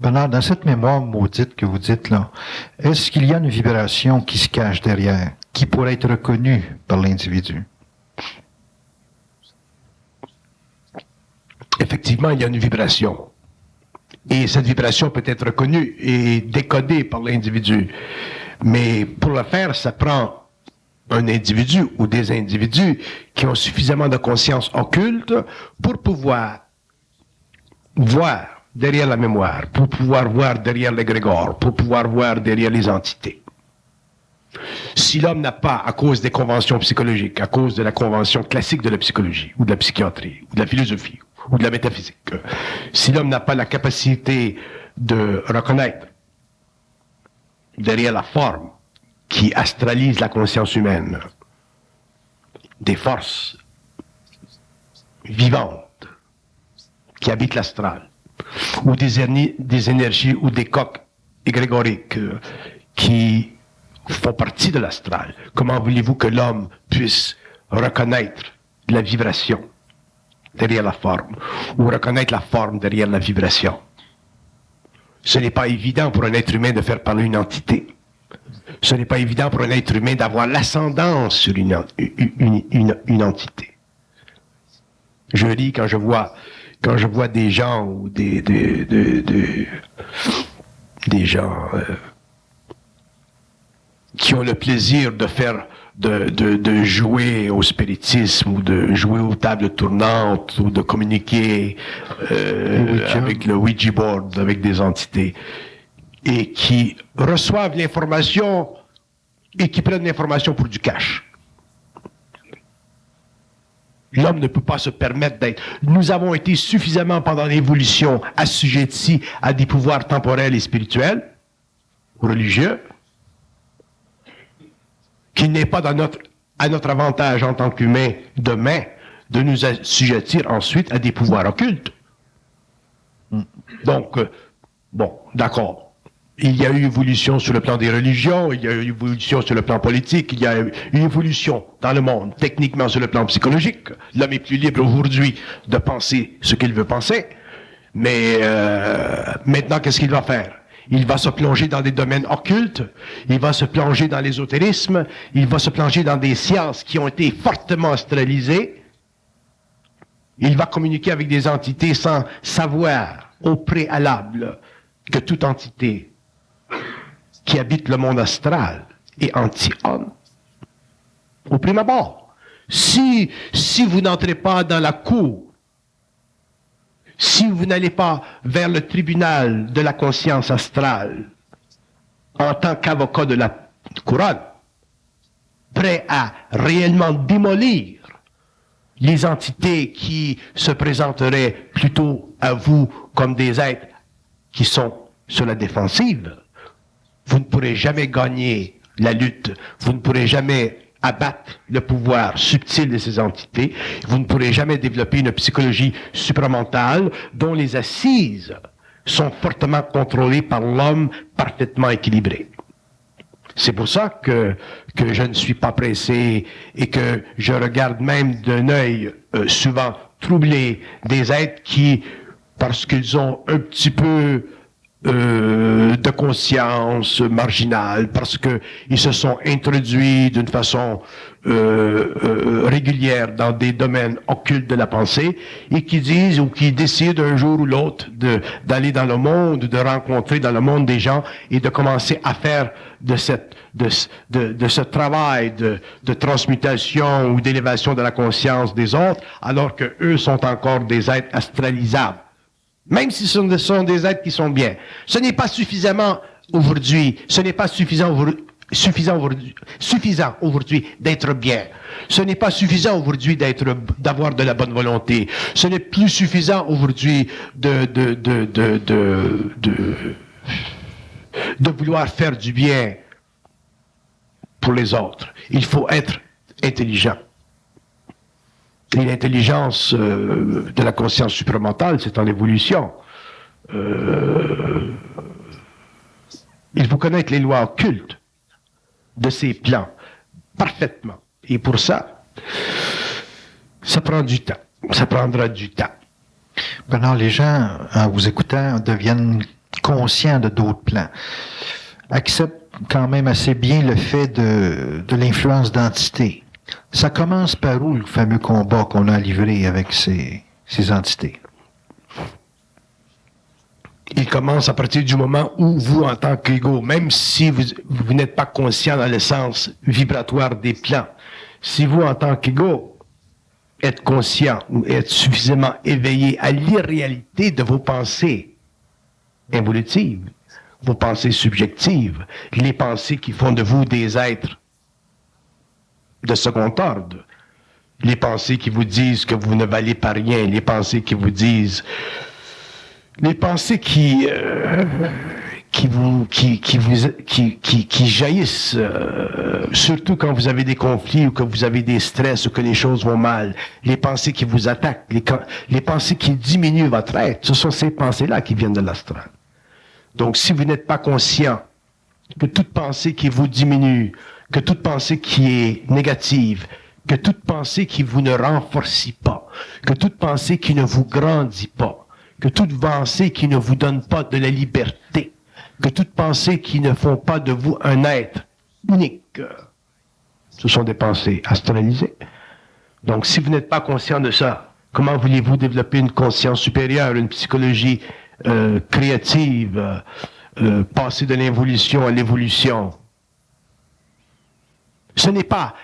Bernard, dans cette mémoire maudite que vous dites là, est-ce qu'il y a une vibration qui se cache derrière, qui pourrait être reconnue par l'individu? Effectivement, il y a une vibration. Et cette vibration peut être reconnue et décodée par l'individu. Mais pour le faire, ça prend un individu ou des individus qui ont suffisamment de conscience occulte pour pouvoir voir derrière la mémoire, pour pouvoir voir derrière l'égrégore, pour pouvoir voir derrière les entités. Si l'homme n'a pas, à cause des conventions psychologiques, à cause de la convention classique de la psychologie, ou de la psychiatrie, ou de la philosophie, ou de la métaphysique, si l'homme n'a pas la capacité de reconnaître derrière la forme qui astralise la conscience humaine des forces vivantes qui habitent l'astral, ou des énergies ou des coques égrégoriques qui font partie de l'astral, comment voulez-vous que l'homme puisse reconnaître la vibration derrière la forme, ou reconnaître la forme derrière la vibration? Ce n'est pas évident pour un être humain de faire parler une entité. Ce n'est pas évident pour un être humain d'avoir l'ascendance sur une entité. Je ris quand je vois des gens ou des gens qui ont le plaisir de jouer au spiritisme ou de jouer aux tables tournantes ou de communiquer avec le Ouija board, avec des entités, et qui reçoivent l'information et qui prennent l'information pour du cash. L'homme ne peut pas se permettre d'être... Nous avons été suffisamment pendant l'évolution assujettis à des pouvoirs temporels et spirituels, religieux, qu'il n'est pas à notre avantage en tant qu'humains demain de nous assujettir ensuite à des pouvoirs occultes. Donc, bon, d'accord. Il y a eu évolution sur le plan des religions, il y a eu évolution sur le plan politique, il y a eu une évolution dans le monde, techniquement sur le plan psychologique. L'homme est plus libre aujourd'hui de penser ce qu'il veut penser. Mais maintenant, qu'est-ce qu'il va faire? Il va se plonger dans des domaines occultes, il va se plonger dans l'ésotérisme, il va se plonger dans des sciences qui ont été fortement astralisées. Il va communiquer avec des entités sans savoir au préalable que toute entité qui habite le monde astral est anti-homme. Au prime abord, si vous n'entrez pas dans la cour, si vous n'allez pas vers le tribunal de la conscience astrale en tant qu'avocat de la couronne, prêt à réellement démolir les entités qui se présenteraient plutôt à vous comme des êtres qui sont sur la défensive, vous ne pourrez jamais gagner la lutte, vous ne pourrez jamais abattre le pouvoir subtil de ces entités, vous ne pourrez jamais développer une psychologie supramentale dont les assises sont fortement contrôlées par l'homme parfaitement équilibré. C'est pour ça que je ne suis pas pressé et que je regarde même d'un œil souvent troublé des êtres qui, parce qu'ils ont un petit peu de conscience marginale, parce qu'ils se sont introduits d'une façon régulière dans des domaines occultes de la pensée et qui disent ou qui décident un jour ou l'autre d'aller dans le monde, de rencontrer dans le monde des gens et de commencer à faire de ce travail de transmutation ou d'élévation de la conscience des autres, alors que eux sont encore des êtres astralisables. Même si ce sont des êtres qui sont bien. Ce n'est pas suffisamment aujourd'hui, ce n'est pas suffisant aujourd'hui d'être bien. Ce n'est pas suffisant aujourd'hui d'avoir de la bonne volonté. Ce n'est plus suffisant aujourd'hui de vouloir faire du bien pour les autres. Il faut être intelligent. Et l'intelligence de la conscience supramentale, c'est en évolution. Il faut connaître les lois occultes de ces plans parfaitement. Et pour ça, ça prend du temps. Ça prendra du temps. Bernard, les gens, en vous écoutant, deviennent conscients de d'autres plans. Acceptent quand même assez bien le fait de l'influence d'entités. Ça commence par où, le fameux combat qu'on a livré avec ces entités? Il commence à partir du moment où vous, en tant qu'ego, même si vous n'êtes pas conscient dans le sens vibratoire des plans, si vous, en tant qu'ego, êtes conscient ou êtes suffisamment éveillé à l'irréalité de vos pensées involutives, vos pensées subjectives, les pensées qui font de vous des êtres de second ordre, les pensées qui vous disent que vous ne valez pas rien, les pensées qui vous disent, les pensées qui jaillissent, surtout quand vous avez des conflits ou que vous avez des stress ou que les choses vont mal, les pensées qui vous attaquent, les pensées qui diminuent votre être, ce sont ces pensées-là qui viennent de l'astral. Donc, si vous n'êtes pas conscient que toute pensée qui vous diminue, que toute pensée qui est négative, que toute pensée qui vous ne renforce pas, que toute pensée qui ne vous grandit pas, que toute pensée qui ne vous donne pas de la liberté, que toute pensée qui ne font pas de vous un être unique, ce sont des pensées astralisées. Donc, si vous n'êtes pas conscient de ça, comment voulez-vous développer une conscience supérieure, une psychologie créative, passer de l'involution à l'évolution? Ce n'est pas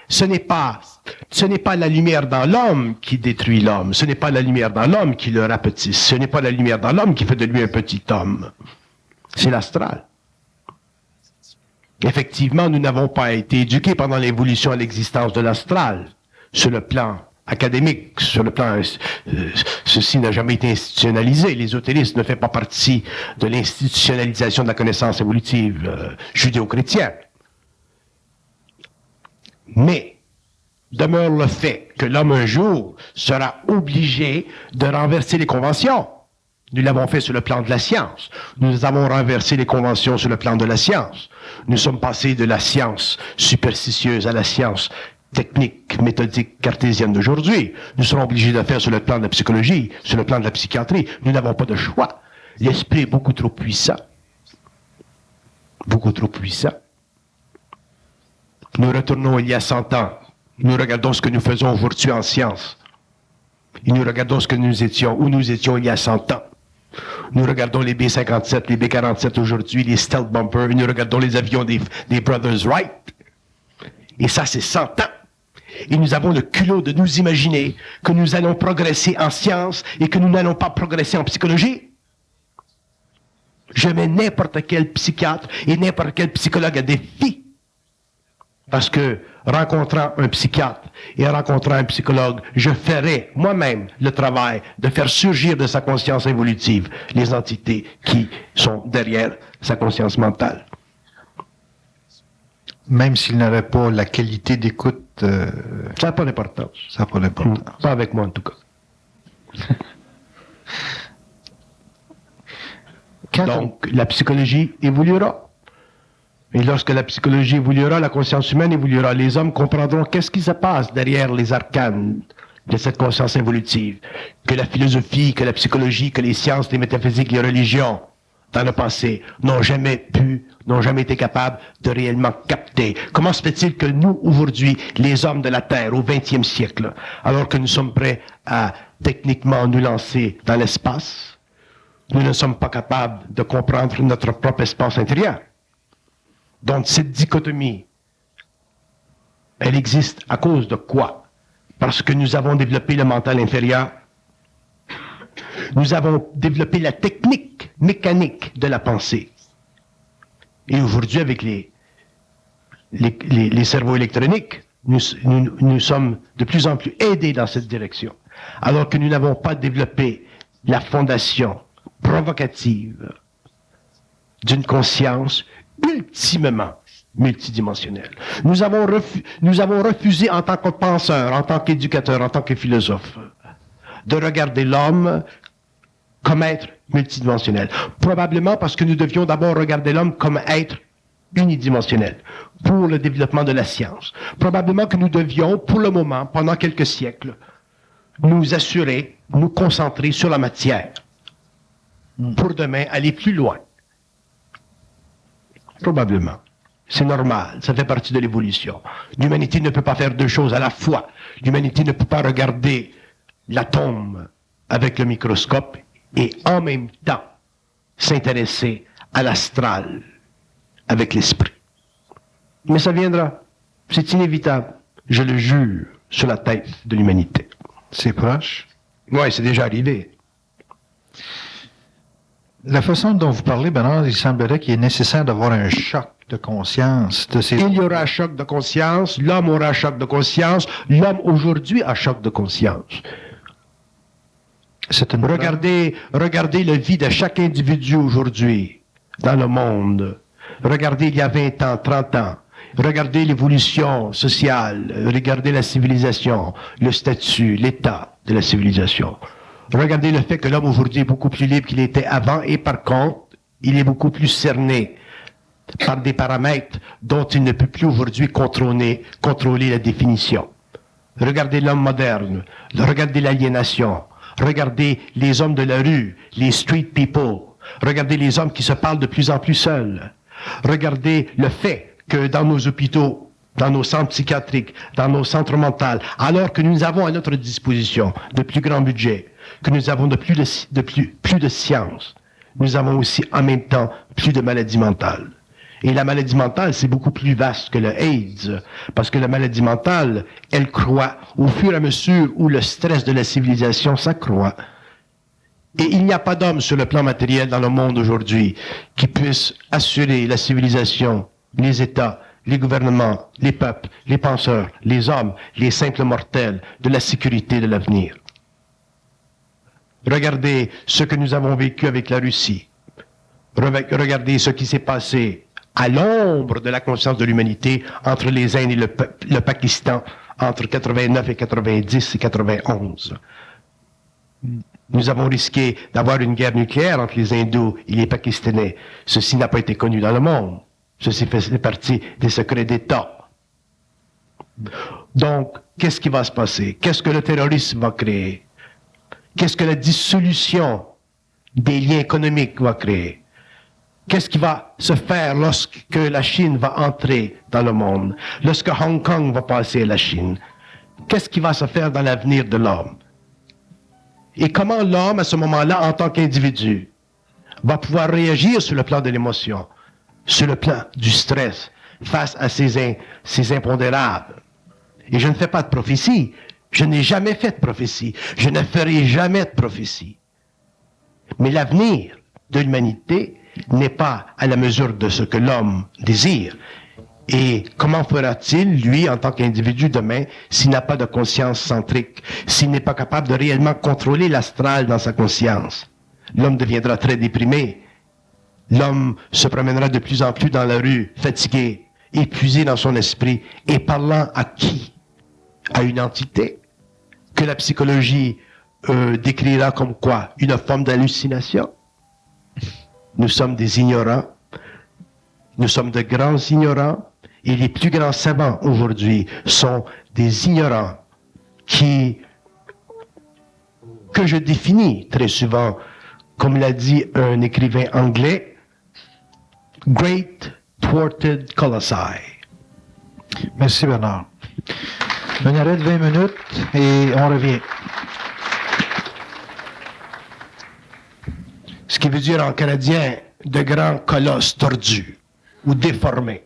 la lumière dans l'homme qui détruit l'homme. Ce n'est pas la lumière dans l'homme qui le rapetisse. Ce n'est pas la lumière dans l'homme qui fait de lui un petit homme. C'est l'astral. Effectivement, nous n'avons pas été éduqués pendant l'évolution à l'existence de l'astral. Sur le plan académique, sur le plan... ceci n'a jamais été institutionnalisé. L'ésotérisme ne fait pas partie de l'institutionnalisation de la connaissance évolutive judéo-chrétienne. Mais demeure le fait que l'homme un jour sera obligé de renverser les conventions. Nous l'avons fait sur le plan de la science. Nous avons renversé les conventions sur le plan de la science. Nous sommes passés de la science superstitieuse à la science technique, méthodique, cartésienne d'aujourd'hui. Nous serons obligés de le faire sur le plan de la psychologie, sur le plan de la psychiatrie. Nous n'avons pas de choix. L'esprit est beaucoup trop puissant. Beaucoup trop puissant. Nous retournons il y a 100 ans. Nous regardons ce que nous faisons aujourd'hui en science. Et nous regardons ce que nous étions, où nous étions il y a 100 ans. Nous regardons les B-57, les B-47 aujourd'hui, les stealth bombers, et nous regardons les avions des Brothers Wright. Et ça, c'est 100 ans. Et nous avons le culot de nous imaginer que nous allons progresser en science et que nous n'allons pas progresser en psychologie. Je mets n'importe quel psychiatre et n'importe quel psychologue à défi. Parce que, rencontrant un psychiatre et rencontrant un psychologue, je ferai moi-même le travail de faire surgir de sa conscience évolutive les entités qui sont derrière sa conscience mentale. Même s'il n'aurait pas la qualité d'écoute, Ça n'a pas d'importance. ça n'a pas d'importance. Pas avec moi, en tout cas. Donc, la psychologie évoluera. Et lorsque la psychologie évoluera, la conscience humaine évoluera. Les hommes comprendront qu'est-ce qui se passe derrière les arcanes de cette conscience évolutive. Que la philosophie, que la psychologie, que les sciences, les métaphysiques, les religions, dans le passé, n'ont jamais été capables de réellement capter. Comment se fait-il que nous, aujourd'hui, les hommes de la Terre, au 20e siècle, alors que nous sommes prêts à techniquement nous lancer dans l'espace, nous ne sommes pas capables de comprendre notre propre espace intérieur? Donc, cette dichotomie, elle existe à cause de quoi? Parce que nous avons développé le mental inférieur. Nous avons développé la technique mécanique de la pensée. Et aujourd'hui, avec les cerveaux électroniques, nous sommes de plus en plus aidés dans cette direction. Alors que nous n'avons pas développé la fondation provocative d'une conscience ultimement multidimensionnelle. Nous avons refusé en tant que penseur, en tant qu'éducateur, en tant que philosophe, de regarder l'homme comme être multidimensionnel. Probablement parce que nous devions d'abord regarder l'homme comme être unidimensionnel pour le développement de la science. Probablement que nous devions, pour le moment, pendant quelques siècles, nous assurer, nous concentrer sur la matière pour demain aller plus loin. Probablement. C'est normal, ça fait partie de l'évolution. L'humanité ne peut pas faire deux choses à la fois. L'humanité ne peut pas regarder l'atome avec le microscope et en même temps s'intéresser à l'astral avec l'esprit. Mais ça viendra. C'est inévitable. Je le jure sur la tête de l'humanité. C'est proche. Oui, c'est déjà arrivé. La façon dont vous parlez, Bernard, il semblerait qu'il est nécessaire d'avoir un choc de conscience de ces... Il y aura un choc de conscience, l'homme aura un choc de conscience, l'homme aujourd'hui a un choc de conscience. Regardez la vie de chaque individu aujourd'hui dans le monde. Regardez il y a 20 ans, 30 ans. Regardez l'évolution sociale, regardez la civilisation, le statut, l'état de la civilisation. Regardez le fait que l'homme aujourd'hui est beaucoup plus libre qu'il était avant et par contre, il est beaucoup plus cerné par des paramètres dont il ne peut plus aujourd'hui contrôler la définition. Regardez l'homme moderne, regardez l'aliénation, regardez les hommes de la rue, les street people, regardez les hommes qui se parlent de plus en plus seuls. Regardez le fait que dans nos hôpitaux, dans nos centres psychiatriques, dans nos centres mentaux, alors que nous avons à notre disposition de plus grands budgets, que nous avons plus de science, nous avons aussi en même temps plus de maladies mentales. Et la maladie mentale, c'est beaucoup plus vaste que le AIDS, parce que la maladie mentale, elle croît au fur et à mesure où le stress de la civilisation s'accroît. Et il n'y a pas d'homme sur le plan matériel dans le monde aujourd'hui qui puisse assurer la civilisation, les États, les gouvernements, les peuples, les penseurs, les hommes, les simples mortels, de la sécurité de l'avenir. Regardez ce que nous avons vécu avec la Russie. Regardez ce qui s'est passé à l'ombre de la conscience de l'humanité entre les Indes et le Pakistan entre 89 et 90 et 91. Nous avons risqué d'avoir une guerre nucléaire entre les Hindous et les Pakistanais. Ceci n'a pas été connu dans le monde. Ceci fait partie des secrets d'État. Donc, qu'est-ce qui va se passer? Qu'est-ce que le terrorisme va créer? Qu'est-ce que la dissolution des liens économiques va créer? Qu'est-ce qui va se faire lorsque la Chine va entrer dans le monde? Lorsque Hong Kong va passer à la Chine? Qu'est-ce qui va se faire dans l'avenir de l'homme? Et comment l'homme, à ce moment-là, en tant qu'individu, va pouvoir réagir sur le plan de l'émotion, sur le plan du stress, face à ces impondérables? Et je ne fais pas de prophétie. Je n'ai jamais fait de prophétie. Je ne ferai jamais de prophétie. Mais l'avenir de l'humanité n'est pas à la mesure de ce que l'homme désire. Et comment fera-t-il, lui, en tant qu'individu demain, s'il n'a pas de conscience centrique, s'il n'est pas capable de réellement contrôler l'astral dans sa conscience? L'homme deviendra très déprimé. L'homme se promènera de plus en plus dans la rue, fatigué. épuisé dans son esprit et parlant à qui? À une entité que la psychologie décrira comme quoi? Une forme d'hallucination. Nous sommes des ignorants. Nous sommes de grands ignorants. Et les plus grands savants aujourd'hui sont des ignorants que je définis très souvent, comme l'a dit un écrivain anglais, Great Thwarted Colossi. Merci, Bernard. Un arrêt de 20 minutes et on revient. Ce qui veut dire en canadien de grands colosses tordus ou déformés.